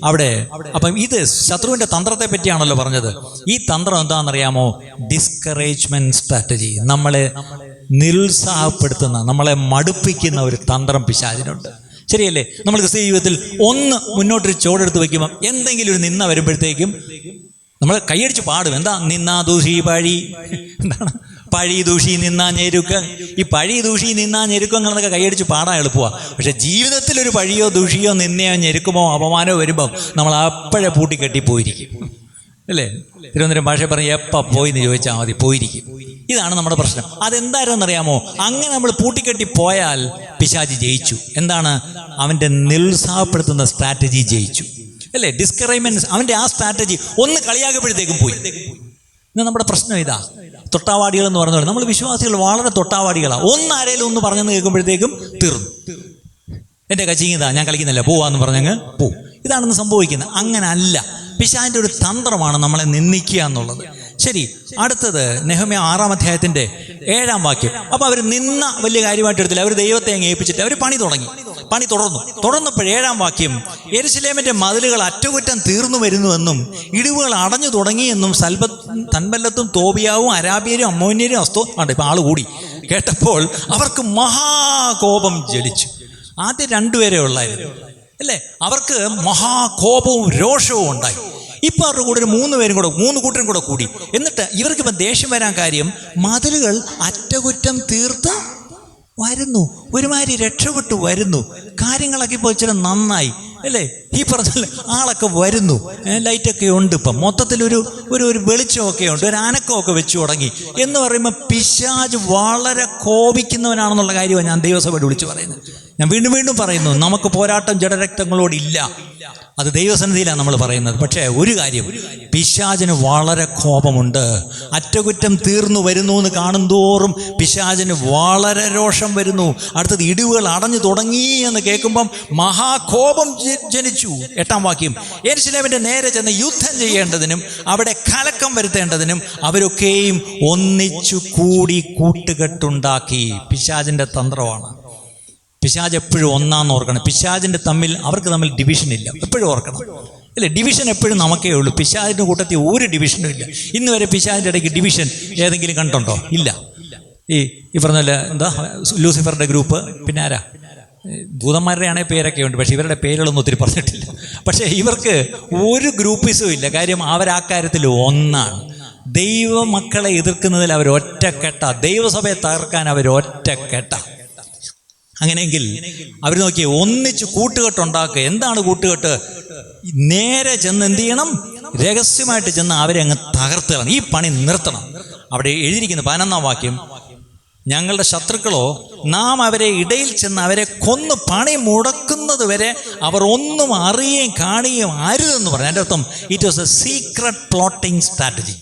[SPEAKER 1] അവിടെ അപ്പം ഇത് ശത്രുവിൻ്റെ തന്ത്രത്തെ പറ്റിയാണല്ലോ പറഞ്ഞത്. ഈ തന്ത്രം എന്താണെന്നറിയാമോ? Discouragement strategy. നമ്മളെ നിരുത്സാഹപ്പെടുത്തുന്ന, നമ്മളെ മടുപ്പിക്കുന്ന ഒരു തന്ത്രം പിശാചിനുണ്ട്. ശരിയല്ലേ? നമ്മൾ ക്രിസ്തീയ ജീവിതത്തിൽ ഒന്ന് മുന്നോട്ടൊരു ചോടെടുത്ത് വയ്ക്കുമ്പം എന്തെങ്കിലും ഒരു നിന്ന വരുമ്പോഴത്തേക്കും നമ്മൾ കൈയടിച്ച് പാടും. എന്താ? നിന്നാ ദൂഷി പഴി, എന്താണ് പഴി ദൂഷി നിന്നാ ഞെരുക്കം. ഈ പഴി ദൂഷി നിന്നാ ഞെരുക്കങ്ങളെന്നൊക്കെ കൈയടിച്ച് പാടാൻ എളുപ്പമാണ്. പക്ഷെ ജീവിതത്തിലൊരു പഴിയോ ദൂഷിയോ നിന്നയോ ഞെരുക്കുമോ അപമാനമോ വരുമ്പം നമ്മൾ അപ്പോഴേ പൂട്ടിക്കെട്ടിപ്പോയിരിക്കും, അല്ലേ? തിരുവനന്തപുരം ഭാഷ പറഞ്ഞ് എപ്പോൾ പോയി എന്ന് ചോദിച്ചാൽ മതി, പോയിരിക്കും. ഇതാണ് നമ്മുടെ പ്രശ്നം. അതെന്തായിരുന്നറിയാമോ? അങ്ങനെ നമ്മൾ പൂട്ടിക്കെട്ടി പോയാൽ പിശാചി ജയിച്ചു. എന്താണ്? അവൻ്റെ നിരുത്സാഹപ്പെടുത്തുന്ന സ്ട്രാറ്റജി ജയിച്ചു, അല്ലേ? ഡിസ്കറേജ്മെന്റ്, അവൻ്റെ ആ സ്ട്രാറ്റജി ഒന്ന് കളിയാക്കപ്പെടുത്തേക്കും പോയി. ഇന്ന് നമ്മുടെ പ്രശ്നം ഇതാ. തൊട്ടാവാടികൾ എന്ന് പറഞ്ഞ നമ്മൾ വിശ്വാസികൾ വളരെ തൊട്ടാവാടികളാണ്. ഒന്നാരേലും ഒന്ന് പറഞ്ഞെന്ന് കേൾക്കുമ്പോഴത്തേക്കും തീർന്നു. എൻ്റെ കച്ചിങ്ങിതാ, ഞാൻ കളിക്കുന്നില്ല, പോവാന്ന് പറഞ്ഞങ്ങ് പോവും. ഇതാണെന്ന് സംഭവിക്കുന്നത്. അങ്ങനെ അല്ല. പിശാചിൻ്റെ ഒരു തന്ത്രമാണ് നമ്മളെ നിന്ദിക്കുക എന്നുള്ളത്. ശരി, അടുത്തത് നെഹമ്യാ 6-ാം അധ്യായത്തിൻ്റെ 7-ാം വാക്യം. അപ്പോൾ അവർ നിന്ന വലിയ കാര്യമായിട്ട് എടുത്തില്ല. അവർ ദൈവത്തെ അങ്ങ് ഏൽപ്പിച്ചിട്ട് അവർ പണി തുടർന്നപ്പോൾ 7-ാം വാക്യം, യെരുശലേമിൻ്റെ മതിലുകൾ അറ്റകുറ്റം തീർന്നു വരുന്നുവെന്നും ഇടിവുകൾ അടഞ്ഞു തുടങ്ങിയെന്നും സൻബല്ലത്തും തോബിയാവും അരാബിയരും അമ്മോന്യരും ആണ്. ഇപ്പം ആൾ കൂടി കേട്ടപ്പോൾ അവർക്ക് മഹാകോപം ജ്വലിച്ചു. ആദ്യം 2 പേരെ ഉള്ളായിരുന്നു, അല്ലേ? അവർക്ക് മഹാകോപവും രോഷവും ഉണ്ടായി. ഇപ്പം അവരുടെ കൂടെ ഒരു 3 കൂട്ടരും കൂടെ കൂടി. എന്നിട്ട് ഇവർക്കിപ്പം ദേഷ്യം വരാൻ കാര്യം, മതിലുകൾ അറ്റകുറ്റം തീർത്ത് വരുന്നു, ഒരുമാതിരി രക്ഷപ്പെട്ടു വരുന്നു, കാര്യങ്ങളൊക്കെ ഇപ്പോൾ ഇച്ചിരി നന്നായി, അല്ലേ? ഈ പറഞ്ഞ ആളൊക്കെ വരുന്നു, ലൈറ്റൊക്കെ ഉണ്ട്, ഇപ്പം മൊത്തത്തിലൊരു ഒരു വെളിച്ചമൊക്കെ ഉണ്ട്, ഒരു അനക്കമൊക്കെ വെച്ച് തുടങ്ങി എന്ന് പറയുമ്പോൾ പിശാച് വളരെ കോപിക്കുന്നവനാണെന്നുള്ള കാര്യമാണ് ഞാൻ ദൈവസഭയോട് വിളിച്ച് പറയുന്നത്. ഞാൻ വീണ്ടും പറയുന്നു, നമുക്ക് പോരാട്ടം ജഡരക്തങ്ങളോടില്ല, അത് ദൈവസന്നിധിയിലാണ് നമ്മൾ പറയുന്നത്. പക്ഷേ ഒരു കാര്യം, പിശാചിന് വളരെ കോപമുണ്ട്. അറ്റകുറ്റം തീർന്നു വരുന്നു എന്ന് കാണുന്തോറും പിശാചിന് വളരെ രോഷം വരുന്നു. അടുത്തത് ഇടിവുകൾ അടഞ്ഞു തുടങ്ങി എന്ന് കേൾക്കുമ്പം മഹാകോപം ജനിച്ചു. 8-ാം വാക്യം, യെരുശലേമിൻ്റെ നേരെ ചെന്ന് യുദ്ധം ചെയ്യേണ്ടതിനും അവിടെ കലക്കം വരുത്തേണ്ടതിനും അവരൊക്കെയും ഒന്നിച്ചു കൂടി കൂട്ടുകെട്ടുണ്ടാക്കി. പിശാചിൻ്റെ തന്ത്രമാണ്. പിശാച് എപ്പോഴും ഒന്നാന്ന് ഓർക്കണം. അവർക്ക് തമ്മിൽ ഡിവിഷൻ ഇല്ല, എപ്പോഴും ഓർക്കണം, അല്ലേ? ഡിവിഷൻ എപ്പോഴും നമുക്കേ ഉള്ളൂ. പിശാചിൻ്റെ കൂട്ടത്തിൽ ഒരു ഡിവിഷനും ഇല്ല. ഇന്ന് വരെ പിശാചിൻ്റെ ഇടയ്ക്ക് ഡിവിഷൻ ഏതെങ്കിലും കണ്ടുണ്ടോ? ഇല്ല. ഈ പറഞ്ഞ എന്താ ലൂസിഫറിൻ്റെ ഗ്രൂപ്പ്, പിന്നെ ആരാ, ദൂതന്മാരുടെ ആണെങ്കിൽ പേരൊക്കെ ഉണ്ട്, പക്ഷേ ഇവരുടെ പേരുകളൊന്നും ഒത്തിരി പറഞ്ഞിട്ടില്ല. പക്ഷേ ഇവർക്ക് ഒരു ഗ്രൂപ്പിസും ഇല്ല. കാര്യം അവരാ കാര്യത്തിൽ ഒന്നാണ്. ദൈവ മക്കളെ എതിർക്കുന്നതിൽ അവർ ഒറ്റക്കെട്ട, ദൈവസഭയെ തകർക്കാൻ അവർ ഒറ്റക്കെട്ട. അങ്ങനെയെങ്കിൽ അവർ നോക്കിയേ, ഒന്നിച്ച് കൂട്ടുകെട്ടുണ്ടാക്കുക. എന്താണ് കൂട്ടുകെട്ട്? നേരെ ചെന്ന് എന്ത് ചെയ്യണം? രഹസ്യമായിട്ട് ചെന്ന് അവരെ അങ്ങ് തകർത്തണം, ഈ പണി നിർത്തണം. അവിടെ എഴുതിയിരിക്കുന്നു 11-ാം വാക്യം, ഞങ്ങളുടെ ശത്രുക്കളോ നാം അവരെ ഇടയിൽ ചെന്ന് അവരെ കൊന്ന് പണി മുടക്കുന്നത് വരെ അവർ ഒന്നും അറിയുകയും കാണുകയും അരുതെന്ന് പറഞ്ഞു. എൻ്റെ അർത്ഥം it was A secret plotting strategy.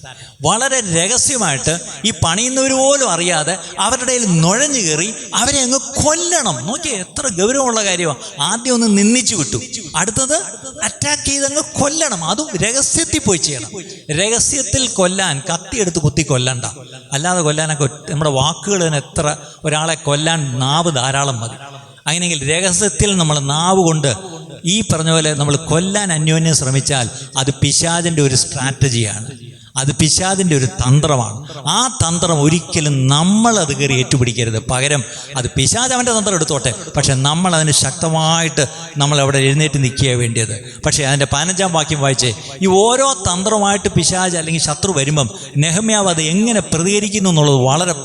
[SPEAKER 1] വളരെ രഹസ്യമായിട്ട് ഈ പണിയുന്നവർ പോലും അറിയാതെ അവരുടെ ഇടയിൽ നുഴഞ്ഞു കയറി അവരെ അങ്ങ് കൊല്ലണം. നോക്കിയേ, എത്ര ഗൗരവമുള്ള കാര്യമാണ്. ആദ്യം ഒന്ന് നിന്ദിച്ചു വിട്ടു, അടുത്തത് അറ്റാക്ക് ചെയ്ത് അങ്ങ് കൊല്ലണം. അതും രഹസ്യത്തിൽ പോയി ചെയ്യണം. രഹസ്യത്തിൽ കൊല്ലാൻ കത്തിയെടുത്ത് കുത്തി കൊല്ലണ്ട, അല്ലാതെ കൊല്ലാനൊക്കെ നമ്മുടെ വാക്കുകൾ തന്നെ എത്ര ഒരാളെ കൊല്ലാൻ നാവ് ധാരാളം മതി. അങ്ങനെയെങ്കിൽ രഹസ്യത്തിൽ നമ്മൾ നാവ് കൊണ്ട് ഈ പറഞ്ഞ പോലെ നമ്മൾ കൊല്ലാൻ അന്യോന്യം ശ്രമിച്ചാൽ അത് പിശാചിൻ്റെ ഒരു സ്ട്രാറ്റജിയാണ്, അത് പിശാചിൻ്റെ ഒരു തന്ത്രമാണ്. ആ തന്ത്രം ഒരിക്കലും നമ്മളത് കയറി ഏറ്റുപിടിക്കരുത്. പകരം അത് പിശാച് അവൻ്റെ തന്ത്രം എടുത്തോട്ടെ, പക്ഷെ നമ്മളതിന് ശക്തമായിട്ട് നമ്മളവിടെ എഴുന്നേറ്റ് നിൽക്കുക വേണ്ടിയത്. പക്ഷേ അതിൻ്റെ 15-ാം വാക്യം വായിച്ചേ, ഈ ഓരോ തന്ത്രമായിട്ട് പിശാച് അല്ലെങ്കിൽ ശത്രു വരുമ്പം നെഹമ്യാവ് അത് എങ്ങനെ പ്രതികരിക്കുന്നു എന്നുള്ളത് വളരെ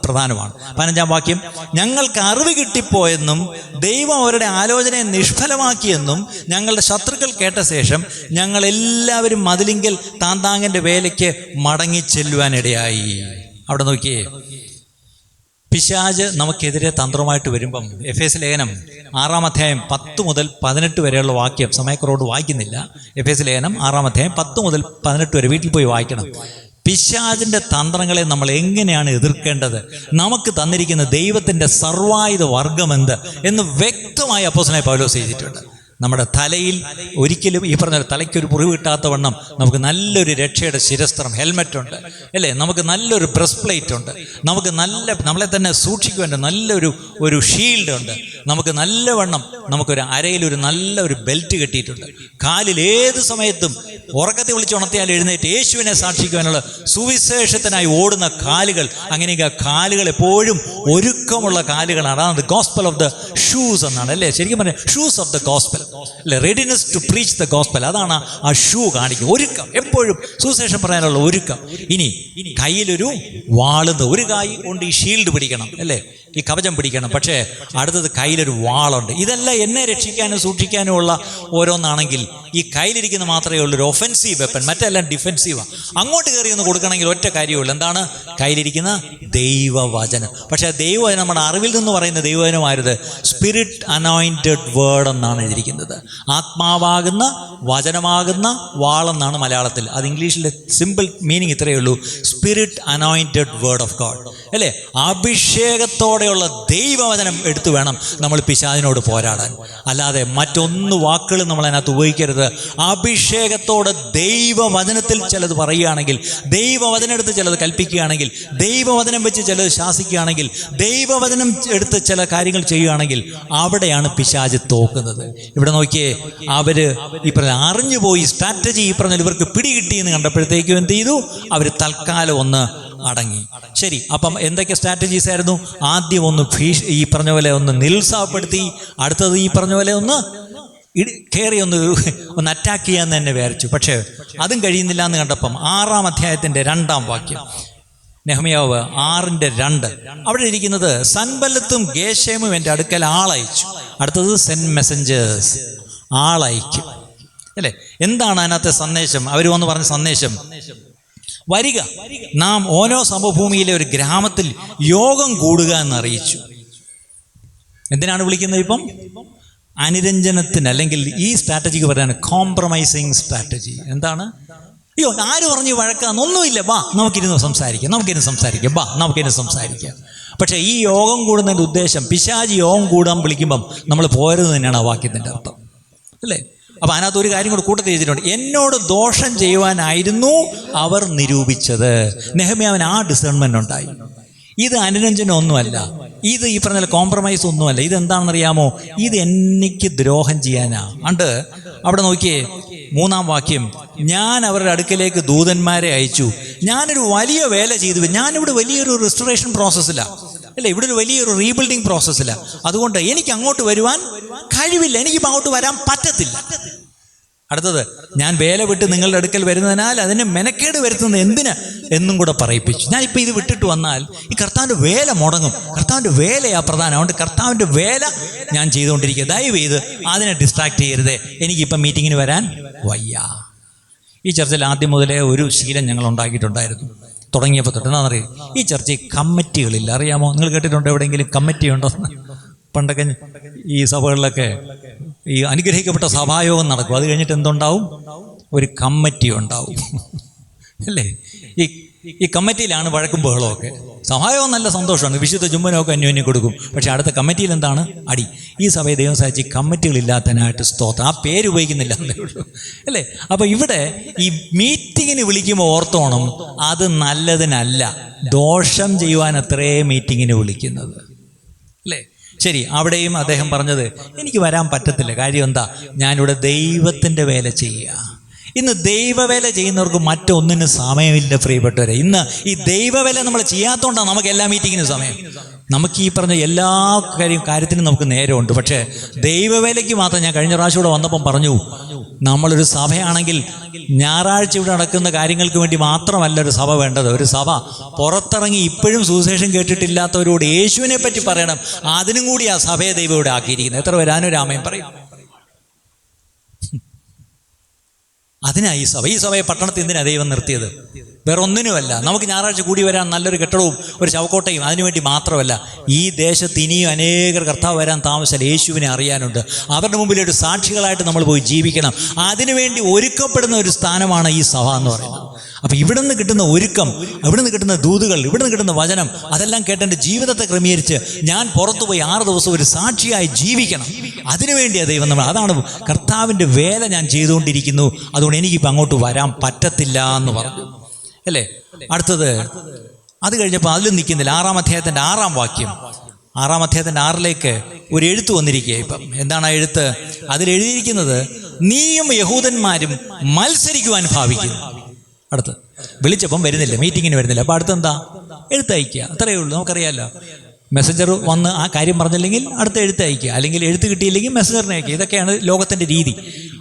[SPEAKER 1] പ്രധാനമാണ്. 15-ാം വാക്യം, ഞങ്ങൾക്ക് അറിവ് കിട്ടിപ്പോയെന്നും ദൈവം അവരുടെ ആലോചനയെ നിഷ്ഫലമാക്കിയെന്നും ഞങ്ങളുടെ ശത്രുക്കൾ കേട്ട ശേഷം ഞങ്ങൾ എല്ലാവരും മതിലിങ്കൽ താന്താങ്ങൻ്റെ വേലയ്ക്ക് മടങ്ങിച്ചെല്ലുവാനിടയായി. അവിടെ നോക്കിയേ, പിശാച് നമുക്കെതിരെ തന്ത്രമായിട്ട് വരുമ്പം എഫേസ് ലേഖനം 6-ാം അധ്യായം 10 മുതൽ 18 വരെയുള്ള വാക്യം സമയക്കുറോട് വായിക്കുന്നില്ല. എഫേസ് ലേഖനം 6-ാം അധ്യായം 10 മുതൽ 18 വരെ വീട്ടിൽ പോയി വായിക്കണം. പിശാചിൻ്റെ തന്ത്രങ്ങളെ നമ്മൾ എങ്ങനെയാണ് എതിർക്കേണ്ടത്, നമുക്ക് തന്നിരിക്കുന്ന ദൈവത്തിൻ്റെ സർവായുധ വർഗമെന്ത് എന്ന് വ്യക്തമായി അപ്പോസ്തലനായ പൗലോസ് എഴുതിയിട്ടുണ്ട്. നമ്മുടെ തലയിൽ ഒരിക്കലും ഈ പറഞ്ഞ തലയ്ക്കൊരു മുറിവ് കിട്ടാത്ത വണ്ണം നമുക്ക് നല്ലൊരു രക്ഷയുടെ ശിരസ്ത്രം, ഹെൽമെറ്റ് ഉണ്ട് അല്ലേ, നമുക്ക് നല്ലൊരു ബ്രസ്റ്റ് പ്ലേറ്റ് ഉണ്ട്, നമുക്ക് നമ്മളെ തന്നെ സൂക്ഷിക്കുവാൻ നല്ലൊരു ഷീൽഡ് ഉണ്ട്, നമുക്ക് നല്ലവണ്ണം നമുക്കൊരു അരയിലൊരു നല്ലൊരു ബെൽറ്റ് കെട്ടിയിട്ടുണ്ട്. കാലിൽ ഏത് സമയത്തും ഉറക്കത്തെ വിളിച്ചുണർത്തിയാൽ എഴുന്നേറ്റ് യേശുവിനെ സാക്ഷിക്കുവാനുള്ള സുവിശേഷത്തിനായി ഓടുന്ന കാലുകൾ. അങ്ങനെയൊക്കെ കാലുകൾ എപ്പോഴും ഒരുക്കമുള്ള കാലുകളാണ്. അതാണ് ഗോസ്പൽ ഓഫ് ദ ഷൂസ് എന്നാണ് അല്ലേ, ശരിക്കും പറഞ്ഞാൽ ഷൂസ് ഓഫ് ദ ഗോസ്പൽ അല്ലെ, readiness to preach the gospel. അതാണ് ആ ഷൂ കാണിക്കുക, ഒരുക്കം, എപ്പോഴും സുവിശേഷം പറയാനുള്ള ഒരുക്കം. ഇനി കയ്യിലൊരു വാളുന്ന ഒരു കൈ കൊണ്ട് ഈ ഷീൽഡ് പിടിക്കണം അല്ലേ, ഈ കവചം പിടിക്കണം, പക്ഷേ അടുത്തത് കയ്യിലൊരു വാളുണ്ട്. ഇതെല്ലാം എന്നെ രക്ഷിക്കാനും സൂക്ഷിക്കാനും ഉള്ള ഓരോന്നാണെങ്കിൽ ഈ കയ്യിലിരിക്കുന്ന മാത്രമേ ഉള്ളൂ ഒരു ഒഫെൻസീവ് വെപ്പൺ, മറ്റെല്ലാം ഡിഫെൻസീവാണ്. അങ്ങോട്ട് കയറി ഒന്ന് കൊടുക്കണമെങ്കിൽ ഒറ്റ കാര്യമുള്ളൂ, എന്താണ്? കയ്യിലിരിക്കുന്ന ദൈവവചനം. പക്ഷേ ദൈവവചനം നമ്മുടെ അറിവിൽ നിന്ന് പറയുന്ന ദൈവവചനമായത് സ്പിരിറ്റ് അനോയിൻറ്റഡ് വേർഡ് എന്നാണ് എഴുതിയിരിക്കുന്നത്. ആത്മാവാകുന്ന വചനമാകുന്ന വാളെന്നാണ് മലയാളത്തിൽ. അത് ഇംഗ്ലീഷിലെ സിമ്പിൾ മീനിങ് ഇത്രയേ ഉള്ളൂ, spirit anointed word of God അല്ലേ. അഭിഷേകത്തോടെയുള്ള ദൈവവചനം എടുത്തു വേണം നമ്മൾ പിശാചിനോട് പോരാടാൻ, അല്ലാതെ മറ്റൊന്ന് വാക്കുകളും നമ്മൾ അതിനകത്ത് ഉപയോഗിക്കരുത്. അഭിഷേകത്തോടെ ദൈവവചനത്തിൽ ചിലത് പറയുകയാണെങ്കിൽ, ദൈവവചനം എടുത്ത് ചിലത് കൽപ്പിക്കുകയാണെങ്കിൽ, ദൈവവചനം വെച്ച് ചിലത് ശാസിക്കുകയാണെങ്കിൽ, ദൈവവചനം എടുത്ത് ചില കാര്യങ്ങൾ ചെയ്യുകയാണെങ്കിൽ അവിടെയാണ് പിശാച് തോക്കുന്നത്. ഇവിടെ നോക്കിയേ, അവര് ഈ പറഞ്ഞ അറിഞ്ഞുപോയി സ്ട്രാറ്റജി ഈ പറഞ്ഞാൽ ഇവർക്ക് പിടികിട്ടിയെന്ന് കണ്ടപ്പോഴത്തേക്കും എന്ത് ചെയ്തു? അവർ തൽക്കാലം ഒന്ന് അടങ്ങി. ശരി, അപ്പം എന്തൊക്കെ സ്ട്രാറ്റജീസ് ആയിരുന്നു? ആദ്യം ഒന്ന് ഈ പറഞ്ഞ പോലെ ഒന്ന് നിരുത്സാഹപ്പെടുത്തി, അടുത്തത് ഈ പറഞ്ഞ പോലെ ഒന്ന് കയറി ഒന്ന് അറ്റാക്ക് ചെയ്യാൻ തന്നെ വിചാരിച്ചു. പക്ഷേ അതും കഴിയുന്നില്ല എന്ന് കണ്ടപ്പം 6-ാം അധ്യായത്തിൻ്റെ 2-ാം വാക്യം, നെഹമ്യാവ് 6:2, അവിടെ ഇരിക്കുന്നത് സൻബല്ലത്തും ഗേശേമും എൻ്റെ അടുക്കൽ ആളയച്ചു. അടുത്തത് സെൻഡ് മെസ്സഞ്ചേഴ്സ്, ആളയക്കും അല്ലേ. എന്താണ് അതിനകത്തെ സന്ദേശം? അവർ വന്ന് പറഞ്ഞ സന്ദേശം, വരിക, നാം ഓരോ സമഭൂമിയിലെ ഒരു ഗ്രാമത്തിൽ യോഗം കൂടുക എന്നറിയിച്ചു. എന്തിനാണ് വിളിക്കുന്നത്? ഇപ്പം അനുരഞ്ജനത്തിന്, അല്ലെങ്കിൽ ഈ സ്ട്രാറ്റജിക്ക് പറയാണ് കോംപ്രമൈസിങ് സ്ട്രാറ്റജി. എന്താണ്? അയ്യോ, ആര് പറഞ്ഞു വഴക്കാന്നൊന്നുമില്ല, ബാ നമുക്കിരുന്ന് സംസാരിക്കാം. പക്ഷേ ഈ യോഗം കൂടുന്നതിൻ്റെ ഉദ്ദേശം, പിശാചി യോഗം കൂടാൻ വിളിക്കുമ്പം നമ്മൾ പോരുന്നത് തന്നെയാണ് ആ വാക്യത്തിൻ്റെ അർത്ഥം അല്ലേ. അപ്പം അതിനകത്ത് ഒരു കാര്യം കൂടെ കൂട്ടത്തിൽ എഴുതിയിട്ടുണ്ട്, എന്നോട് ദോഷം ചെയ്യുവാനായിരുന്നു അവർ നിരൂപിച്ചത്. നെഹമ്യാവിന് ആ ഡിസേൺമെൻ്റ് ഉണ്ടായി. ഇത് അനുരഞ്ജനം ഒന്നുമല്ല, ഇത് ഈ പറഞ്ഞ കോംപ്രമൈസ് ഒന്നുമല്ല. ഇതെന്താണെന്നറിയാമോ? ഇത് എനിക്ക് ദ്രോഹം ചെയ്യാനാ. അണ്ട് അവിടെ നോക്കിയേ, 3-ാം വാക്യം, ഞാൻ അവരുടെ അടുക്കലേക്ക് ദൂതന്മാരെ അയച്ചു, ഞാനൊരു വലിയ വേല ചെയ്തു, ഞാനിവിടെ വലിയൊരു റെസ്റ്റോറേഷൻ പ്രോസസ്സിലാണ് അല്ലേ, ഇവിടെ ഒരു വലിയൊരു റീബിൽഡിങ് പ്രോസസ്സിലാണ്. അതുകൊണ്ട് എനിക്ക് അങ്ങോട്ട് വരുവാൻ കഴിവില്ല, എനിക്കിപ്പോൾ അങ്ങോട്ട് വരാൻ പറ്റത്തില്ല. അടുത്തത്, ഞാൻ വേല വിട്ട് നിങ്ങളുടെ അടുക്കൽ വരുന്നതിനാൽ അതിന് മെനക്കേട് വരുത്തുന്നത് എന്തിന് എന്നും കൂടെ പറയിപ്പിച്ചു. ഞാനിപ്പോൾ ഇത് വിട്ടിട്ട് വന്നാൽ ഈ കർത്താവിൻ്റെ വേല മുടങ്ങും. കർത്താവിൻ്റെ വേലയാ പ്രധാനം. അതുകൊണ്ട് കർത്താവിൻ്റെ വേല ഞാൻ ചെയ്തുകൊണ്ടിരിക്കുക. ദയവ് ചെയ്ത് അതിനെ ഡിസ്ട്രാക്ട് ചെയ്യരുതേ, എനിക്കിപ്പം മീറ്റിങ്ങിന് വരാൻ വയ്യ. ഈ ചർച്ചയിൽ ആദ്യം മുതലേ ഒരു ശീലം ഞങ്ങൾ ഉണ്ടാക്കിയിട്ടുണ്ടായിരുന്നു. തുടങ്ങിയപ്പോൾ തൊട്ട് എന്താണെന്നറിയാം, ഈ ചർച്ചയിൽ കമ്മിറ്റികളില്ല. അറിയാമോ? നിങ്ങൾ കേട്ടിട്ടുണ്ടോ എവിടെയെങ്കിലും കമ്മിറ്റി ഉണ്ടോ? പണ്ടൊക്കെ ഈ സഭകളിലൊക്കെ ഈ അനുഗ്രഹിക്കപ്പെട്ട സഭായോഗം നടക്കും. അത് കഴിഞ്ഞിട്ട് എന്തുണ്ടാവും? ഒരു കമ്മിറ്റി ഉണ്ടാവും, അല്ലേ? ഈ കമ്മിറ്റിയിലാണ് വഴക്കും ബഹളമൊക്കെ. സഹായവും നല്ല സന്തോഷമാണ്, വിശുദ്ധ ചുംബനമൊക്കെ അന്യോന്യം കൊടുക്കും. പക്ഷെ അടുത്ത കമ്മിറ്റിയിൽ എന്താണ്? അടി. ഈ സഭയെ ദൈവം സഹായിച്ച് കമ്മിറ്റികളില്ലാത്തതിനായിട്ട് സ്തോത്രം. ആ പേര് ഉപയോഗിക്കുന്നില്ല എന്നേ ഉള്ളൂ, അല്ലേ? അപ്പോൾ ഇവിടെ ഈ മീറ്റിങ്ങിന് വിളിക്കുമ്പോൾ ഓർത്തോണം, അത് നല്ലതിനല്ല, ദോഷം ചെയ്യുവാൻ അത്രേ മീറ്റിങ്ങിന് വിളിക്കുന്നത്, അല്ലേ? ശരി, അവിടെയും അദ്ദേഹം പറഞ്ഞത് എനിക്ക് വരാൻ പറ്റത്തില്ല. കാര്യം എന്താ? ഞാനിവിടെ ദൈവത്തിൻ്റെ വേല ചെയ്യുക. ഇന്ന് ദൈവവേല ചെയ്യുന്നവർക്ക് മറ്റൊന്നിനും സമയമില്ല പ്രിയപ്പെട്ടവരെ. ഇന്ന് ഈ ദൈവവേല നമ്മൾ ചെയ്യാത്തതുകൊണ്ടാണ് നമുക്ക് എല്ലാ മീറ്റിങ്ങിനും സമയം. നമുക്ക് ഈ പറഞ്ഞ എല്ലാ കാര്യത്തിനും നമുക്ക് നേരമുണ്ട്. പക്ഷേ ദൈവവേലയ്ക്ക് മാത്രം, ഞാൻ കഴിഞ്ഞ പ്രാവശ്യം ഇവിടെ വന്നപ്പം പറഞ്ഞു, നമ്മളൊരു സഭയാണെങ്കിൽ ഞായറാഴ്ച ഇവിടെ നടക്കുന്ന കാര്യങ്ങൾക്ക് വേണ്ടി മാത്രമല്ല ഒരു സഭ വേണ്ടത്. ഒരു സഭ പുറത്തിറങ്ങി ഇപ്പോഴും സുവിശേഷം കേട്ടിട്ടില്ലാത്തവരോട് യേശുവിനെ പറ്റി പറയണം. അതിനും കൂടി ആ സഭയെ ദൈവം ഇവിടെ ആക്കിയിരിക്കുന്നത്. എത്ര വരാനും രാമയും പറയും. അതിനായി ഈ സഭയെ പട്ടണത്തിൽ എന്തിനാണ് ദൈവം നിർത്തിയത്? വേറെ ഒന്നിനുമല്ല. നമുക്ക് ഞായറാഴ്ച കൂടി വരാൻ നല്ലൊരു കെട്ടിടവും ഒരു ശവക്കോട്ടയും അതിനുവേണ്ടി മാത്രമല്ല. ഈ ദേശത്ത് ഇനിയും അനേകർ കർത്താവ് വരാൻ താമസിച്ചാൽ യേശുവിനെ അറിയാനുണ്ട്. അവരുടെ മുമ്പിൽ ഒരു സാക്ഷികളായിട്ട് നമ്മൾ പോയി ജീവിക്കണം. അതിനുവേണ്ടി ഒരുക്കപ്പെടുന്ന ഒരു സ്ഥാനമാണ് ഈ സഭ എന്ന് പറയുന്നത്. അപ്പം ഇവിടെ നിന്ന് കിട്ടുന്ന ഒരുക്കം, ഇവിടെ നിന്ന് കിട്ടുന്ന ദൂതുകൾ, ഇവിടെ നിന്ന് കിട്ടുന്ന വചനം, അതെല്ലാം കേട്ട് എൻ്റെ ജീവിതത്തെ ക്രമീകരിച്ച് ഞാൻ പുറത്തുപോയി 6 ദിവസം ഒരു സാക്ഷിയായി ജീവിക്കണം. അതിനുവേണ്ടിയാണ് ദൈവം നമ്മൾ. അതാണ് കർത്താവിൻ്റെ വേല ഞാൻ ചെയ്തുകൊണ്ടിരിക്കുന്നു. അതുകൊണ്ട് എനിക്കിപ്പോൾ അങ്ങോട്ട് വരാൻ പറ്റത്തില്ല എന്ന് പറഞ്ഞു, അല്ലേ? അടുത്തത് അത് കഴിഞ്ഞപ്പോൾ അതിലും നിൽക്കുന്നില്ല. 6-ാം അധ്യായത്തിൻ്റെ 6-ാം വാക്യം. 6-ാം അധ്യായത്തിൻ്റെ 6-ലേക്ക് ഒരു എഴുത്ത് വന്നിരിക്കുക. ഇപ്പം എന്താണ് ആ എഴുത്ത്? അതിലെഴുതിയിരിക്കുന്നത്, നീയും യഹൂദന്മാരും മത്സരിക്കുവാൻ ഭാവിക്കുന്നു. അടുത്ത് വിളിച്ചപ്പം വരുന്നില്ല, മീറ്റിങ്ങിന് വരുന്നില്ല. അപ്പോൾ അടുത്തെന്താ? എഴുത്തയക്കുക. അത്രയേ ഉള്ളൂ. നമുക്കറിയാമല്ലോ, മെസ്സഞ്ചർ വന്ന് ആ കാര്യം പറഞ്ഞില്ലെങ്കിൽ അടുത്ത എഴുത്തയക്കുക, അല്ലെങ്കിൽ എഴുത്ത് കിട്ടിയില്ലെങ്കിൽ മെസ്സഞ്ചറിനെ അയക്കുക. ഇതൊക്കെയാണ് ലോകത്തിൻ്റെ രീതി.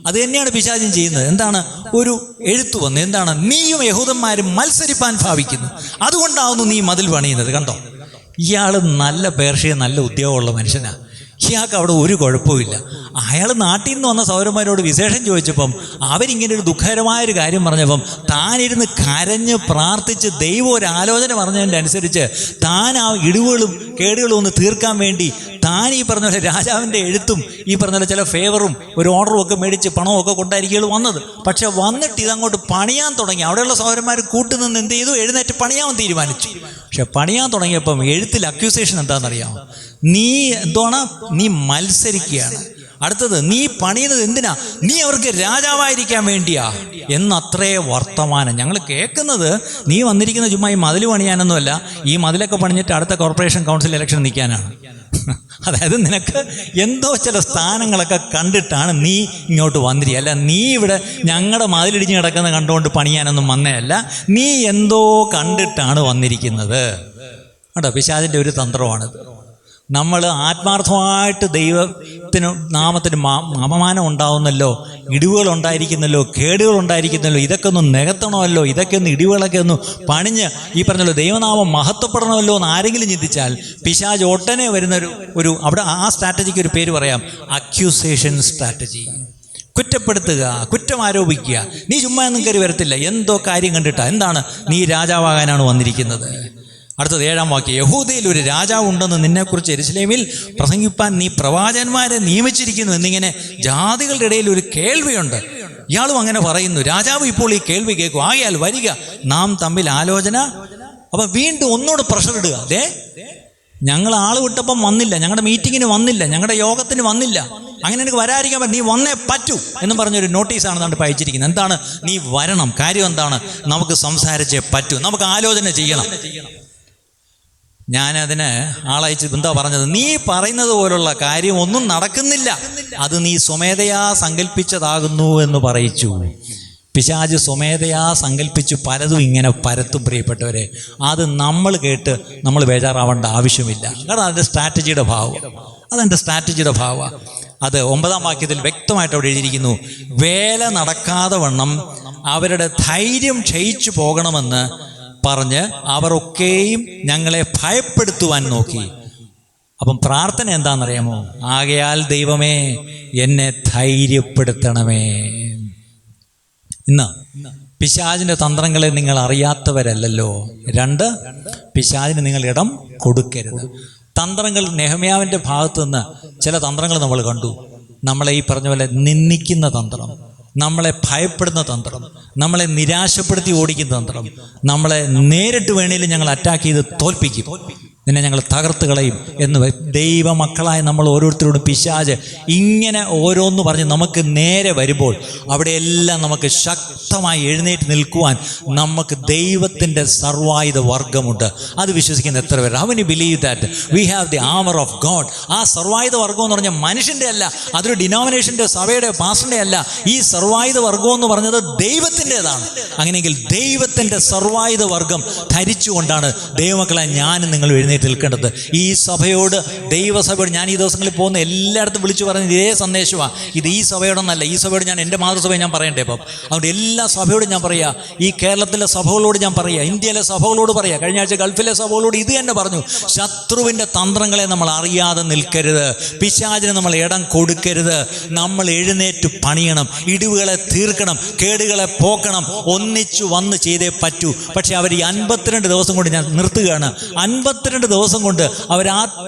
[SPEAKER 1] അത് തന്നെയാണ് പിശാചും ചെയ്യുന്നത്. എന്താണ്? ഒരു എഴുത്ത് വന്ന് എന്താണ്? നീയും യഹൂദന്മാരും മത്സരിപ്പാൻ ഭാവിക്കുന്നു, അതുകൊണ്ടാവുന്നു നീ മതിൽ പണിയുന്നത്. കണ്ടോ? ഇയാൾ നല്ല പേർഷ്യൻ, നല്ല ഉദ്യോഗമുള്ള മനുഷ്യനാണ്. ഇയാൾക്ക് അവിടെ ഒരു കുഴപ്പമില്ല. അയാൾ നാട്ടിൽ നിന്ന് വന്ന സൗരന്മാരോട് വിശേഷം ചോദിച്ചപ്പം അവരിങ്ങനെ ഒരു ദുഃഖകരമായൊരു കാര്യം പറഞ്ഞപ്പം താനിരുന്ന് കരഞ്ഞ് പ്രാർത്ഥിച്ച് ദൈവം ഒരു ആലോചന പറഞ്ഞതിൻ്റെ അനുസരിച്ച് താൻ ആ ഇടിവുകളും കേടുകളും ഒന്ന് തീർക്കാൻ വേണ്ടി താൻ ഈ പറഞ്ഞ പോലെ രാജാവിൻ്റെ എഴുത്തും ഈ പറഞ്ഞ പോലെ ചില ഫേവറും ഒരു ഓർഡറും ഒക്കെ മേടിച്ച് പണവും ഒക്കെ കൊണ്ടായിരിക്കും വന്നത്. പക്ഷെ വന്നിട്ട് ഇതങ്ങോട്ട് പണിയാൻ തുടങ്ങി. അവിടെയുള്ള സഹോദരന്മാർ കൂട്ടുനിന്ന് എന്ത് ചെയ്തു? എഴുന്നേറ്റ് പണിയാൻ തീരുമാനിച്ചു. പക്ഷെ പണിയാൻ തുടങ്ങിയപ്പം എഴുത്തിൽ അക്യൂസേഷൻ എന്താണെന്നറിയാമോ? നീ എന്താണ്? നീ മത്സരിക്കുകയാണ്. അടുത്തത്, നീ പണിയുന്നത് എന്തിനാ? നീ അവർക്ക് രാജാവായിരിക്കാൻ വേണ്ടിയാ എന്നത്രേ വർത്തമാനം. ഞങ്ങൾ കേൾക്കുന്നത് നീ വന്നിരിക്കുന്ന ചുമ്മാ ഈ മതിൽ പണിയാനൊന്നുമല്ല, ഈ മതിലൊക്കെ പണിഞ്ഞിട്ട് അടുത്ത കോർപ്പറേഷൻ കൗൺസിൽ ഇലക്ഷൻ നിൽക്കാനാണ്. അതായത് നിനക്ക് എന്തോ ചില സ്ഥാനങ്ങളൊക്കെ കണ്ടിട്ടാണ് നീ ഇങ്ങോട്ട് വന്നിരിക്കുക. അല്ല, നീ ഇവിടെ ഞങ്ങളുടെ മതിലിടിഞ്ഞ് കിടക്കുന്ന കണ്ടുകൊണ്ട് പണിയാനൊന്നും വന്നതല്ല, നീ എന്തോ കണ്ടിട്ടാണ് വന്നിരിക്കുന്നത്. കേട്ടോ, പിശാചിൻ്റെ ഒരു തന്ത്രമാണിത്. നമ്മൾ ആത്മാർത്ഥമായിട്ട് ദൈവത്തിന് നാമത്തിന് അപമാനം ഉണ്ടാവുന്നല്ലോ, ഇടിവുകൾ ഉണ്ടായിരിക്കുന്നല്ലോ, കേടുകൾ ഉണ്ടായിരിക്കുന്നല്ലോ, ഇതൊക്കെ ഒന്ന് നികത്തണമല്ലോ, ഇതൊക്കെ ഒന്ന് ഇടിവുകളൊക്കെ ഒന്ന് പണിഞ്ഞ് ഈ പറഞ്ഞല്ലോ ദൈവനാമം മഹത്വപ്പെടണമല്ലോ എന്ന് ആരെങ്കിലും ചിന്തിച്ചാൽ പിശാച് ഒട്ടനെ വരുന്നൊരു അവിടെ ആ സ്ട്രാറ്റജിക്ക് ഒരു പേര് പറയാം, അക്യൂസേഷൻ സ്ട്രാറ്റജി. കുറ്റപ്പെടുത്തുക, കുറ്റം ആരോപിക്കുക. നീ ചുമ്മാ ഒന്നും കയറി വരത്തില്ല, എന്തോ കാര്യം കണ്ടിട്ടാ. എന്താണ്? നീ രാജാവാകാനാണ് വന്നിരിക്കുന്നത്. അടുത്തത് 7-ാം വാക്യം. യഹൂദയിൽ ഒരു രാജാവ് ഉണ്ടെന്ന് നിന്നെക്കുറിച്ച് യെരുശലേമിൽ പ്രസംഗിപ്പാൻ നീ പ്രവാചകന്മാരെ നിയമിച്ചിരിക്കുന്നു എന്നിങ്ങനെ ജാതികളുടെ ഇടയിൽ ഒരു കേൾവിയുണ്ട്. ഇയാളും അങ്ങനെ പറയുന്നു. രാജാവ് ഇപ്പോൾ ഈ കേൾവി കേൾക്കും. ആയാൽ വരിക, നാം തമ്മിൽ ആലോചന. അപ്പം വീണ്ടും ഒന്നുകൂടെ പ്രഷർ ഇടുക. അതെ, ഞങ്ങൾ ആൾ വിട്ടപ്പം വന്നില്ല, ഞങ്ങളുടെ മീറ്റിങ്ങിന് വന്നില്ല, ഞങ്ങളുടെ യോഗത്തിന് വന്നില്ല, അങ്ങനെ എനിക്ക് വരാതിരിക്കാൻ പറ്റും, നീ വന്നേ പറ്റൂ എന്ന് പറഞ്ഞൊരു നോട്ടീസാണ് നമ്മൾ അയച്ചിരിക്കുന്നത്. എന്താണ്? നീ വരണം. കാര്യം എന്താണ്? നമുക്ക് സംസാരിച്ചേ പറ്റൂ, നമുക്ക് ആലോചന ചെയ്യണം. ഞാനതിന് ആളയച്ച് എന്താ പറഞ്ഞത്? നീ പറയുന്നത് പോലുള്ള കാര്യം ഒന്നും നടക്കുന്നില്ല, അത് നീ സ്വമേധയാ സങ്കല്പിച്ചതാകുന്നു എന്ന് പറയിച്ചു. പിശാച് സ്വമേധയാ സങ്കല്പിച്ചു പലതും ഇങ്ങനെ പരത്തും പ്രിയപ്പെട്ടവരെ. അത് നമ്മൾ കേട്ട് നമ്മൾ ബേജാറാവേണ്ട ആവശ്യമില്ല. കാരണം അതിൻ്റെ സ്ട്രാറ്റജിയുടെ ഭാവം, അതെൻ്റെ സ്ട്രാറ്റജിയുടെ ഭാവമാണ്. അത് 9-ാം വാക്യത്തിൽ വ്യക്തമായിട്ട് അവിടെ എഴുതിയിരിക്കുന്നു. വേല നടക്കാതെ വണ്ണം അവരുടെ ധൈര്യം ക്ഷയിച്ചു പോകണമെന്ന് പറഞ്ഞ് അവർ ഒക്കെയും ഞങ്ങളെ ഭയപ്പെടുത്തുവാൻ നോക്കി. അപ്പം പ്രാർത്ഥന എന്താണെന്നറിയാമോ? ആകയാൽ ദൈവമേ എന്നെ ധൈര്യപ്പെടുത്തണമേ. ഇന്ന് പിശാചിൻ്റെ തന്ത്രങ്ങളെ നിങ്ങൾ അറിയാത്തവരല്ലല്ലോ. 2, പിശാചിന് നിങ്ങൾ ഇടം കൊടുക്കരുത്. തന്ത്രങ്ങൾ നെഹമ്യാവിൻ്റെ ഭാഗത്തു നിന്ന് ചില തന്ത്രങ്ങൾ നമ്മൾ കണ്ടു. നമ്മളെ ഈ പറഞ്ഞ പോലെ നിന്ദിക്കുന്ന തന്ത്രം, നമ്മളെ ഭയപ്പെടുന്ന തന്ത്രം, നമ്മളെ നിരാശപ്പെടുത്തി ഓടിക്കുന്ന തന്ത്രം, നമ്മളെ നേരിട്ട് വേണേലും ഞങ്ങൾ അറ്റാക്ക് ചെയ്ത് തോൽപ്പിക്കും, നിന്നെ ഞങ്ങൾ തകർത്ത് കളയും എന്ന് ദൈവമക്കളായ നമ്മൾ ഓരോരുത്തരോടും പിശാച് ഇങ്ങനെ ഓരോന്ന് പറഞ്ഞ് നമുക്ക് നേരെ വരുമ്പോൾ അവിടെയെല്ലാം നമുക്ക് ശക്തമായി എഴുന്നേറ്റ് നിൽക്കുവാൻ നമുക്ക് ദൈവത്തിൻ്റെ സർവായുധ വർഗമുണ്ട്. അത് വിശ്വസിക്കുന്ന എത്ര പേര്? How many believe that we have the armour of God? ആ സർവായുധ വർഗം എന്ന് പറഞ്ഞാൽ മനുഷ്യൻ്റെ അല്ല, അതൊരു ഡിനോമിനേഷൻ്റെ സഭയുടെ പാസ്റ്ററിൻ്റെ അല്ല. ഈ സർവായുധ വർഗം എന്ന് പറഞ്ഞത് ദൈവത്തിൻ്റെതാണ്. അങ്ങനെയെങ്കിൽ ദൈവത്തിൻ്റെ സർവായുധ വർഗം ധരിച്ചുകൊണ്ടാണ് ദൈവമക്കളെ ഞാനും നിങ്ങൾ എഴുന്നേറ്റ് നിൽക്കേണ്ടത്. ഈ സഭയോട്, ദൈവസഭയോട് ഞാൻ ഈ ദിവസങ്ങളിൽ പോകുന്ന എല്ലായിടത്തും വിളിച്ചു പറയുന്നത് ഇതേ സന്ദേശമാണ്. ഇത് ഈ സഭയോടൊന്നല്ല, ഈ സഭയോട് ഞാൻ എൻ്റെ മാതൃസഭയെ ഞാൻ പറയണ്ടേ. അപ്പം അതുകൊണ്ട് എല്ലാ സഭയോടും ഞാൻ പറയുക, ഈ കേരളത്തിലെ സഭകളോട് ഞാൻ പറയുക, ഇന്ത്യയിലെ സഭകളോട് പറയുക, കഴിഞ്ഞ ആഴ്ച ഗൾഫിലെ സഭകളോട് ഇത് തന്നെ പറഞ്ഞു. ശത്രുവിൻ്റെ തന്ത്രങ്ങളെ നമ്മൾ അറിയാതെ നിൽക്കരുത്, പിശാചിന് നമ്മൾ ഇടം കൊടുക്കരുത്. നമ്മൾ എഴുന്നേറ്റ് പണിയണം, ഇടിവുകളെ തീർക്കണം, കേടുകളെ പോക്കണം, ഒന്നിച്ചു വന്ന് ചെയ്തേ പറ്റൂ. പക്ഷെ അവർ ഈ 52 ദിവസം കൊണ്ട് ഞാൻ നിർത്തുകയാണ്. 52 ദിവസം കൊണ്ട് അവർ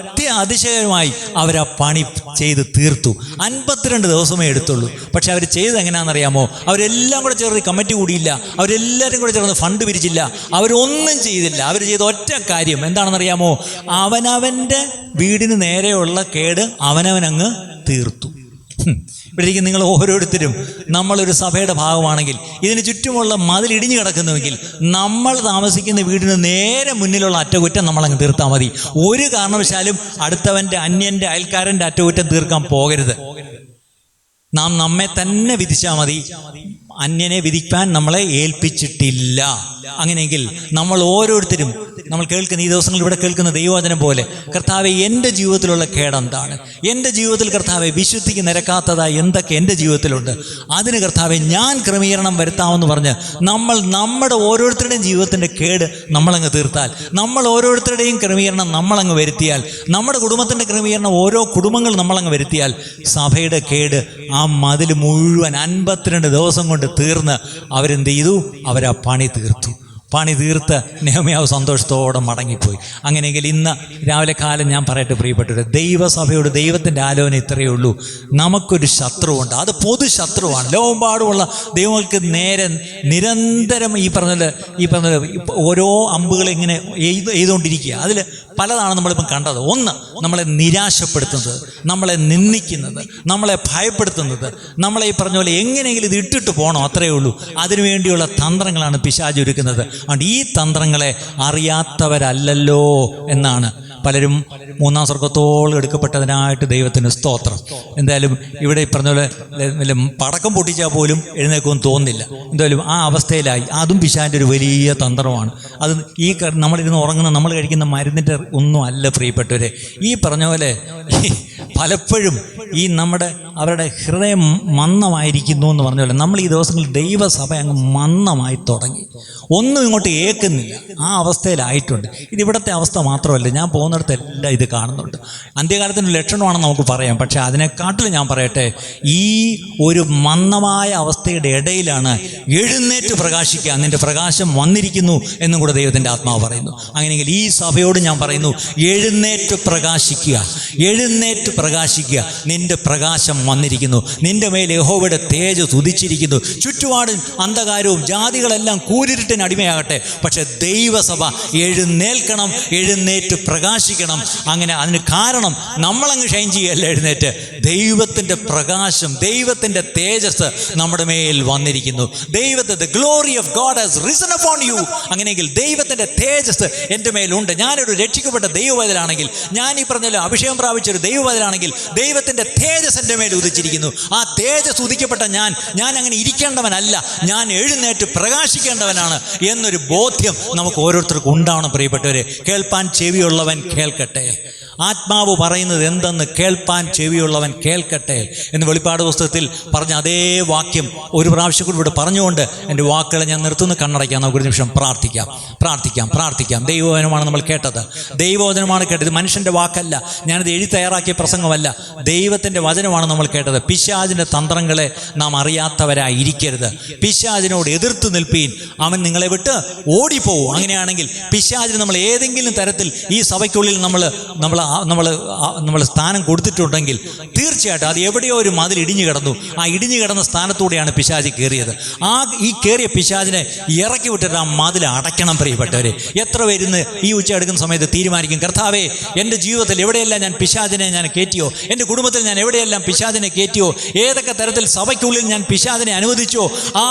[SPEAKER 1] അതിശയമായി അവരാ പണി ചെയ്ത് തീർത്തു. 52 ദിവസമേ എടുത്തുള്ളൂ. പക്ഷെ അവർ ചെയ്ത് എങ്ങനെയാണെന്നറിയാമോ? അവരെല്ലാം കൂടെ ചേർന്ന് കമ്മിറ്റി കൂടിയില്ല, അവരെല്ലാവരും കൂടെ ചേർന്ന് ഫണ്ട് പിരിച്ചില്ല, അവരൊന്നും ചെയ്തില്ല. അവർ ചെയ്ത ഒറ്റ കാര്യം എന്താണെന്നറിയാമോ? അവനവൻ്റെ വീടിന് നേരെയുള്ള കേട് അവനവനങ്ങ് തീർത്തു. ഇവിടേക്ക് നിങ്ങൾ ഓരോരുത്തരും നമ്മളൊരു സഭയുടെ ഭാഗമാണെങ്കിൽ, ഇതിന് ചുറ്റുമുള്ള മതിൽ ഇടിഞ്ഞു കിടക്കുന്നുവെങ്കിൽ നമ്മൾ താമസിക്കുന്ന വീടിന് നേരെ മുന്നിലുള്ള അറ്റകുറ്റം നമ്മളങ്ങ് തീർത്താൽ മതി. ഒരു കാരണവശാലും അടുത്തവൻ്റെ, അന്യൻ്റെ, അയൽക്കാരൻ്റെ അറ്റകുറ്റം തീർക്കാൻ പോകരുത്. നാം നമ്മെ തന്നെ വിധിച്ചാൽ മതി. അന്യനെ വിധിക്കാൻ നമ്മളെ ഏൽപ്പിച്ചിട്ടില്ല. അങ്ങനെയെങ്കിൽ നമ്മൾ ഓരോരുത്തരും നമ്മൾ കേൾക്കുന്ന ഈ ദിവസങ്ങളിൽ ഇവിടെ കേൾക്കുന്ന ദൈവവചനം പോലെ, കർത്താവെ എൻ്റെ ജീവിതത്തിലുള്ള കേടെന്താണ്, എൻ്റെ ജീവിതത്തിൽ കർത്താവെ വിശുദ്ധിക്ക് നിരക്കാത്തതായി എന്തൊക്കെ എൻ്റെ ജീവിതത്തിലുണ്ട്, അതിന് കർത്താവെ ഞാൻ ക്രമീകരണം വരുത്താമെന്ന് പറഞ്ഞ് നമ്മൾ നമ്മുടെ ഓരോരുത്തരുടെയും ജീവിതത്തിൻ്റെ കേട് നമ്മളങ്ങ് തീർത്താൽ, നമ്മൾ ഓരോരുത്തരുടെയും ക്രമീകരണം നമ്മളങ്ങ് വരുത്തിയാൽ, നമ്മുടെ കുടുംബത്തിൻ്റെ ക്രമീകരണം ഓരോ കുടുംബങ്ങൾ നമ്മളങ്ങ് വരുത്തിയാൽ, സഭയുടെ കേട് ആ മതിൽ മുഴുവൻ 52 ദിവസം കൊണ്ട് തീർന്ന് അവരെന്ത് ചെയ്തു? അവരാ പണി തീർത്തു. പണി തീർത്ത് നെഹമ്യാവ് സന്തോഷത്തോടെ മടങ്ങിപ്പോയി. അങ്ങനെയെങ്കിൽ ഇന്ന് രാവിലെ കാലം ഞാൻ പറയട്ടെ പ്രിയപ്പെട്ടവരെ, ദൈവസഭയോട് ദൈവത്തിൻ്റെ ആലോചന ഇത്രയേ ഉള്ളൂ. നമുക്കൊരു ശത്രുവുണ്ട്, അത് പൊതു ശത്രുവാണ്. ലോകമെമ്പാടുമുള്ള ദൈവങ്ങൾക്ക് നേരെ നിരന്തരം ഈ പറഞ്ഞ ഓരോ അമ്പുകൾ ഇങ്ങനെ എയ്തുകൊണ്ടിരിക്കുക. അതിൽ പലതാണ് നമ്മളിപ്പം കണ്ടത്. ഒന്ന്, നമ്മളെ നിരാശപ്പെടുത്തുന്നത്, നമ്മളെ നിന്ദിക്കുന്നത്, നമ്മളെ ഭയപ്പെടുത്തുന്നത്, നമ്മളെ ഈ പറഞ്ഞ പോലെ എങ്ങനെയെങ്കിലും ഇത് ഇട്ടിട്ട് പോകണം, അത്രയേ ഉള്ളൂ. അതിനുവേണ്ടിയുള്ള തന്ത്രങ്ങളാണ് പിശാച് ഒരുക്കുന്നത്. അതുകൊണ്ട് ഈ തന്ത്രങ്ങളെ അറിയാത്തവരല്ലല്ലോ എന്നാണ് പലരും 3-ാം സ്വർഗത്തോളം എടുക്കപ്പെട്ടതിനായിട്ട് ദൈവത്തിന് സ്തോത്രം. എന്തായാലും ഇവിടെ ഈ പറഞ്ഞ പോലെ പടക്കം പൊട്ടിച്ചാൽ പോലും എഴുന്നേക്കുമെന്ന് തോന്നുന്നില്ല. എന്തായാലും ആ അവസ്ഥയിലായി. അതും പിശാചിൻ്റെ ഒരു വലിയ തന്ത്രമാണ്. അത് ഈ നമ്മളിരുന്ന് ഉറങ്ങുന്ന, നമ്മൾ കഴിക്കുന്ന മരുന്നിൻ്റെ ഒന്നും അല്ല പ്രിയപ്പെട്ടവരെ. ഈ പറഞ്ഞ പോലെ പലപ്പോഴും ഈ അവരുടെ ഹൃദയം മന്ദമായിരിക്കുന്നു എന്ന് പറഞ്ഞ പോലെ നമ്മൾ ഈ ദിവസങ്ങളിൽ ദൈവസഭ അങ്ങ് മന്ദമായി തുടങ്ങി, ഒന്നും ഇങ്ങോട്ട് ഏൽക്കുന്നില്ല. ആ അവസ്ഥയിലായിട്ടുണ്ട്. ഇതിവിടുത്തെ അവസ്ഥ മാത്രമല്ല, ഞാൻ പോകുന്നിടത്തെല്ലാം ഇത് കാണുന്നുണ്ട്. അന്ത്യകാലത്തിൻ്റെ ലക്ഷണമാണെന്ന് നമുക്ക് പറയാം. പക്ഷേ അതിനെക്കാട്ടിലും ഞാൻ പറയട്ടെ, ഈ ഒരു മന്ദമായ അവസ്ഥയുടെ ഇടയിലാണ് എഴുന്നേറ്റ് പ്രകാശിക്കുക, നിൻ്റെ പ്രകാശം വന്നിരിക്കുന്നു എന്നും കൂടെ ദൈവത്തിൻ്റെ ആത്മാവ് പറയുന്നു. അങ്ങനെയെങ്കിൽ ഈ സഭയോട് ഞാൻ പറയുന്നു, എഴുന്നേറ്റ് പ്രകാശിക്കുക, എഴുന്നേറ്റ് പ്രകാശിക്കുക. നിൻ്റെ പ്രകാശം വന്നിരിക്കുന്നു, നിൻ്റെ മേൽ യഹോവയുടെ തേജസ് ഉദിച്ചിരിക്കുന്നു. ചുറ്റുപാടും അന്ധകാരവും ജാതികളെല്ലാം കൂരിരുട്ടിന് അടിമയാകട്ടെ, പക്ഷെ ദൈവസഭ എഴുന്നേൽക്കണം, എഴുന്നേറ്റ് പ്രകാശിക്കണം. അങ്ങനെ അതിന് കാരണം നമ്മളങ്ങ് ഷൈൻ ചെയ്യല്ല, എഴുന്നേറ്റ് ദൈവത്തിൻ്റെ പ്രകാശം, ദൈവത്തിൻ്റെ തേജസ് നമ്മുടെ മേൽ വന്നിരിക്കുന്നു. ദൈവത്തെ glory of God has risen upon you. അങ്ങനെയെങ്കിൽ ദൈവത്തിൻ്റെ തേജസ് എൻ്റെ മേലുണ്ട്. ഞാനൊരു രക്ഷിക്കപ്പെട്ട ദൈവവൈതലാണെങ്കിൽ, ഞാൻ ഈ പറഞ്ഞല്ലോ അഭിഷേകം പ്രാപിച്ചൊരു ദൈവവൈതലാണെങ്കിൽ, ദൈവത്തിൻ്റെ തേജസ് എൻ്റെ മേൽ ഉദിച്ചിരിക്കുന്നു. ആ തേജസ് ഉദിക്കപ്പെട്ട ഞാൻ അങ്ങനെ ഇരിക്കേണ്ടവനല്ല, ഞാൻ എഴുന്നേറ്റ് പ്രകാശിക്കേണ്ടവനാണ് എന്നൊരു ബോധ്യം നമുക്ക് ഓരോരുത്തർക്കും ഉണ്ടാവണം പ്രിയപ്പെട്ടവരെ. കേൾപ്പാൻ ചെവിയുള്ളവൻ കേൾക്കട്ടെ. ആത്മാവ് പറയുന്നത് എന്തെന്ന് കേൾപ്പാൻ ചെവിയുള്ളവൻ കേൾക്കട്ടെ എന്ന് വെളിപ്പാട് പുസ്തകത്തിൽ പറഞ്ഞ അതേ വാക്യം ഒരു പ്രാവശ്യം കൂടി ഇവിടെ പറഞ്ഞുകൊണ്ട് എൻ്റെ വാക്കുകളെ ഞാൻ നിർത്തുന്നു. കണ്ണടയ്ക്കാം, നമുക്കൊരു നിമിഷം പ്രാർത്ഥിക്കാം. ദൈവവചനമാണ് നമ്മൾ കേട്ടത്, ദൈവവചനമാണ് കേട്ടത്. മനുഷ്യൻ്റെ വാക്കല്ല, ഞാനത് എഴുതി തയ്യാറാക്കിയ പ്രസംഗമല്ല, ദൈവത്തിൻ്റെ വചനമാണ് നമ്മൾ കേട്ടത്. പിശാചിൻ്റെ തന്ത്രങ്ങളെ നാം അറിയാത്തവരായിരിക്കരുത്. പിശാചിനോട് എതിർത്ത് നിൽപ്പീൻ, അവൻ നിങ്ങളെ വിട്ട് ഓടിപ്പോവും. അങ്ങനെയാണെങ്കിൽ പിശാചിന് നമ്മൾ ഏതെങ്കിലും തരത്തിൽ ഈ സഭയ്ക്കുള്ളിൽ നമ്മൾ സ്ഥാനം കൊടുത്തിട്ടുണ്ടെങ്കിൽ തീർച്ചയായിട്ടും അത് എവിടെയോ ഒരു മതിൽ ഇടിഞ്ഞു കിടന്നു. ആ ഇടിഞ്ഞു കിടന്ന സ്ഥാനത്തൂടെയാണ് പിശാചി കയറിയത്. ഈ കയറിയ പിശാചിനെ ഇറക്കി വിട്ടിട്ട് ആ മതിൽ അടയ്ക്കണം. പ്രിയപ്പെട്ടവരെ, എത്ര പേരുന്ന് ഈ ഉച്ച എടുക്കുന്ന സമയത്ത് തീരുമാനിക്കും, കർത്താവേ, എൻ്റെ ജീവിതത്തിൽ എവിടെയെല്ലാം ഞാൻ പിശാചിനെ ഞാൻ കയറ്റിയോ, എൻ്റെ കുടുംബത്തിൽ ഞാൻ എവിടെയെല്ലാം പിശാചിനെ കയറ്റിയോ, ഏതൊക്കെ തരത്തിൽ സഭയ്ക്കുള്ളിൽ ഞാൻ പിശാചിനെ അനുവദിച്ചോ, ആ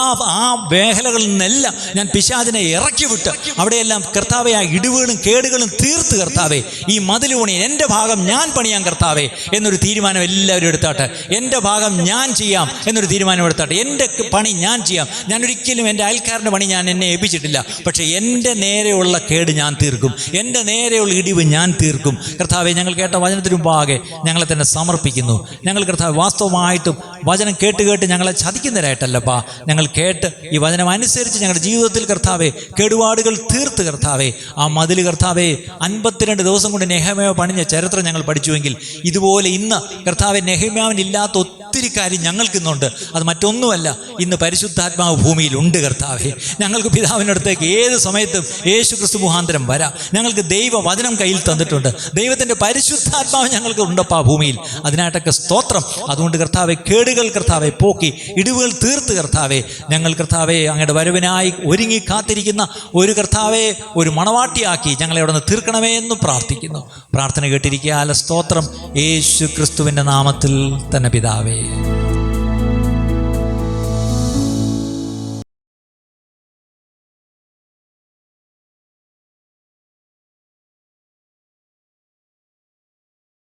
[SPEAKER 1] മേഖലകളിൽ നിന്നെല്ലാം ഞാൻ പിശാചിനെ ഇറക്കി വിട്ട് അവിടെയെല്ലാം കർത്താവെ ആ ഇടിവുകളും കേടുകളും തീർത്ത് കർത്താവെ ഈ മതിൽ പണിയാൻ എൻ്റെ ഭാഗം ഞാൻ പണിയാം കർത്താവെ എന്നൊരു തീരുമാനം എല്ലാവരും എടുത്താട്ടെ. എൻ്റെ ഭാഗം ഞാൻ ചെയ്യാം എന്നൊരു തീരുമാനം എടുത്താട്ടെ. എൻ്റെ പണി ഞാൻ ചെയ്യാം. ഞാൻ ഒരിക്കലും എൻ്റെ അയൽക്കാരൻ്റെ പണി ഞാൻ എന്നെ ഏൽപ്പിച്ചിട്ടില്ല. പക്ഷേ എൻ്റെ നേരെയുള്ള കേട് ഞാൻ തീർക്കും, എൻ്റെ നേരെയുള്ള ഇടിവ് ഞാൻ തീർക്കും. കർത്താവെ, ഞങ്ങൾ കേട്ട വചനത്തിന് മുമ്പാകെ ഞങ്ങളെ തന്നെ സമർപ്പിക്കുന്നു. ഞങ്ങൾ കർത്താവ് വാസ്തവമായിട്ടും വചനം കേട്ട് ഞങ്ങളെ ചതിക്കുന്നവരായിട്ടല്ലപ്പാ, ഞങ്ങൾ കേട്ട് ഈ വചനം അനുസരിച്ച് ഞങ്ങളുടെ ജീവിതത്തിൽ കർത്താവെ കേടുപാടുകൾ തീർത്ത് കർത്താവെ ആ മതിൽ കർത്താവെ 52 ദിവസം കൊണ്ട് നെഹെമ്യാവ് പണിഞ്ഞ ചരിത്രം ഞങ്ങൾ പഠിച്ചുവെങ്കിൽ ഇതുപോലെ ഇന്ന് കർത്താവെ നെഹെമ്യാവിനില്ലാത്ത ഒത്തിരി കാര്യം ഞങ്ങൾക്കിന്നുണ്ട്. അത് മറ്റൊന്നുമല്ല, ഇന്ന് പരിശുദ്ധാത്മാവ് ഭൂമിയിലുണ്ട് കർത്താവെ. ഞങ്ങൾക്ക് പിതാവിനടുത്തേക്ക് ഏത് സമയത്തും യേശു ക്രിസ്തു മുഖാന്തരം വരാം. ഞങ്ങൾക്ക് ദൈവവചനം കയ്യിൽ തന്നിട്ടുണ്ട്. ദൈവത്തിൻ്റെ പരിശുദ്ധാത്മാവ് ഞങ്ങൾക്ക് ഉണ്ടപ്പാ ഭൂമിയിൽ. അതിനായിട്ടൊക്കെ സ്തോത്രം. അതുകൊണ്ട് കർത്താവെ, കേടുകൾ കർത്താവെ പോക്കി ഇടിവുകൾ തീർത്ത് കർത്താവെ ഞങ്ങൾ കർത്താവെ അങ്ങയുടെ വരവിനായി ഒരുങ്ങി കാത്തിരിക്കുന്ന ഒരു കർത്താവെ ഒരു മണവാട്ടിയാക്കി ഞങ്ങളെ അവിടെ നിന്ന് തീർക്കണമേ എന്ന് പ്രാർത്ഥിക്കുന്നു. പ്രാർത്ഥന കേട്ടിരിക്കുക. സ്തോത്രം. യേശു ക്രിസ്തുവിൻ്റെ നാമത്തിൽ തന്നെ പിതാവേ.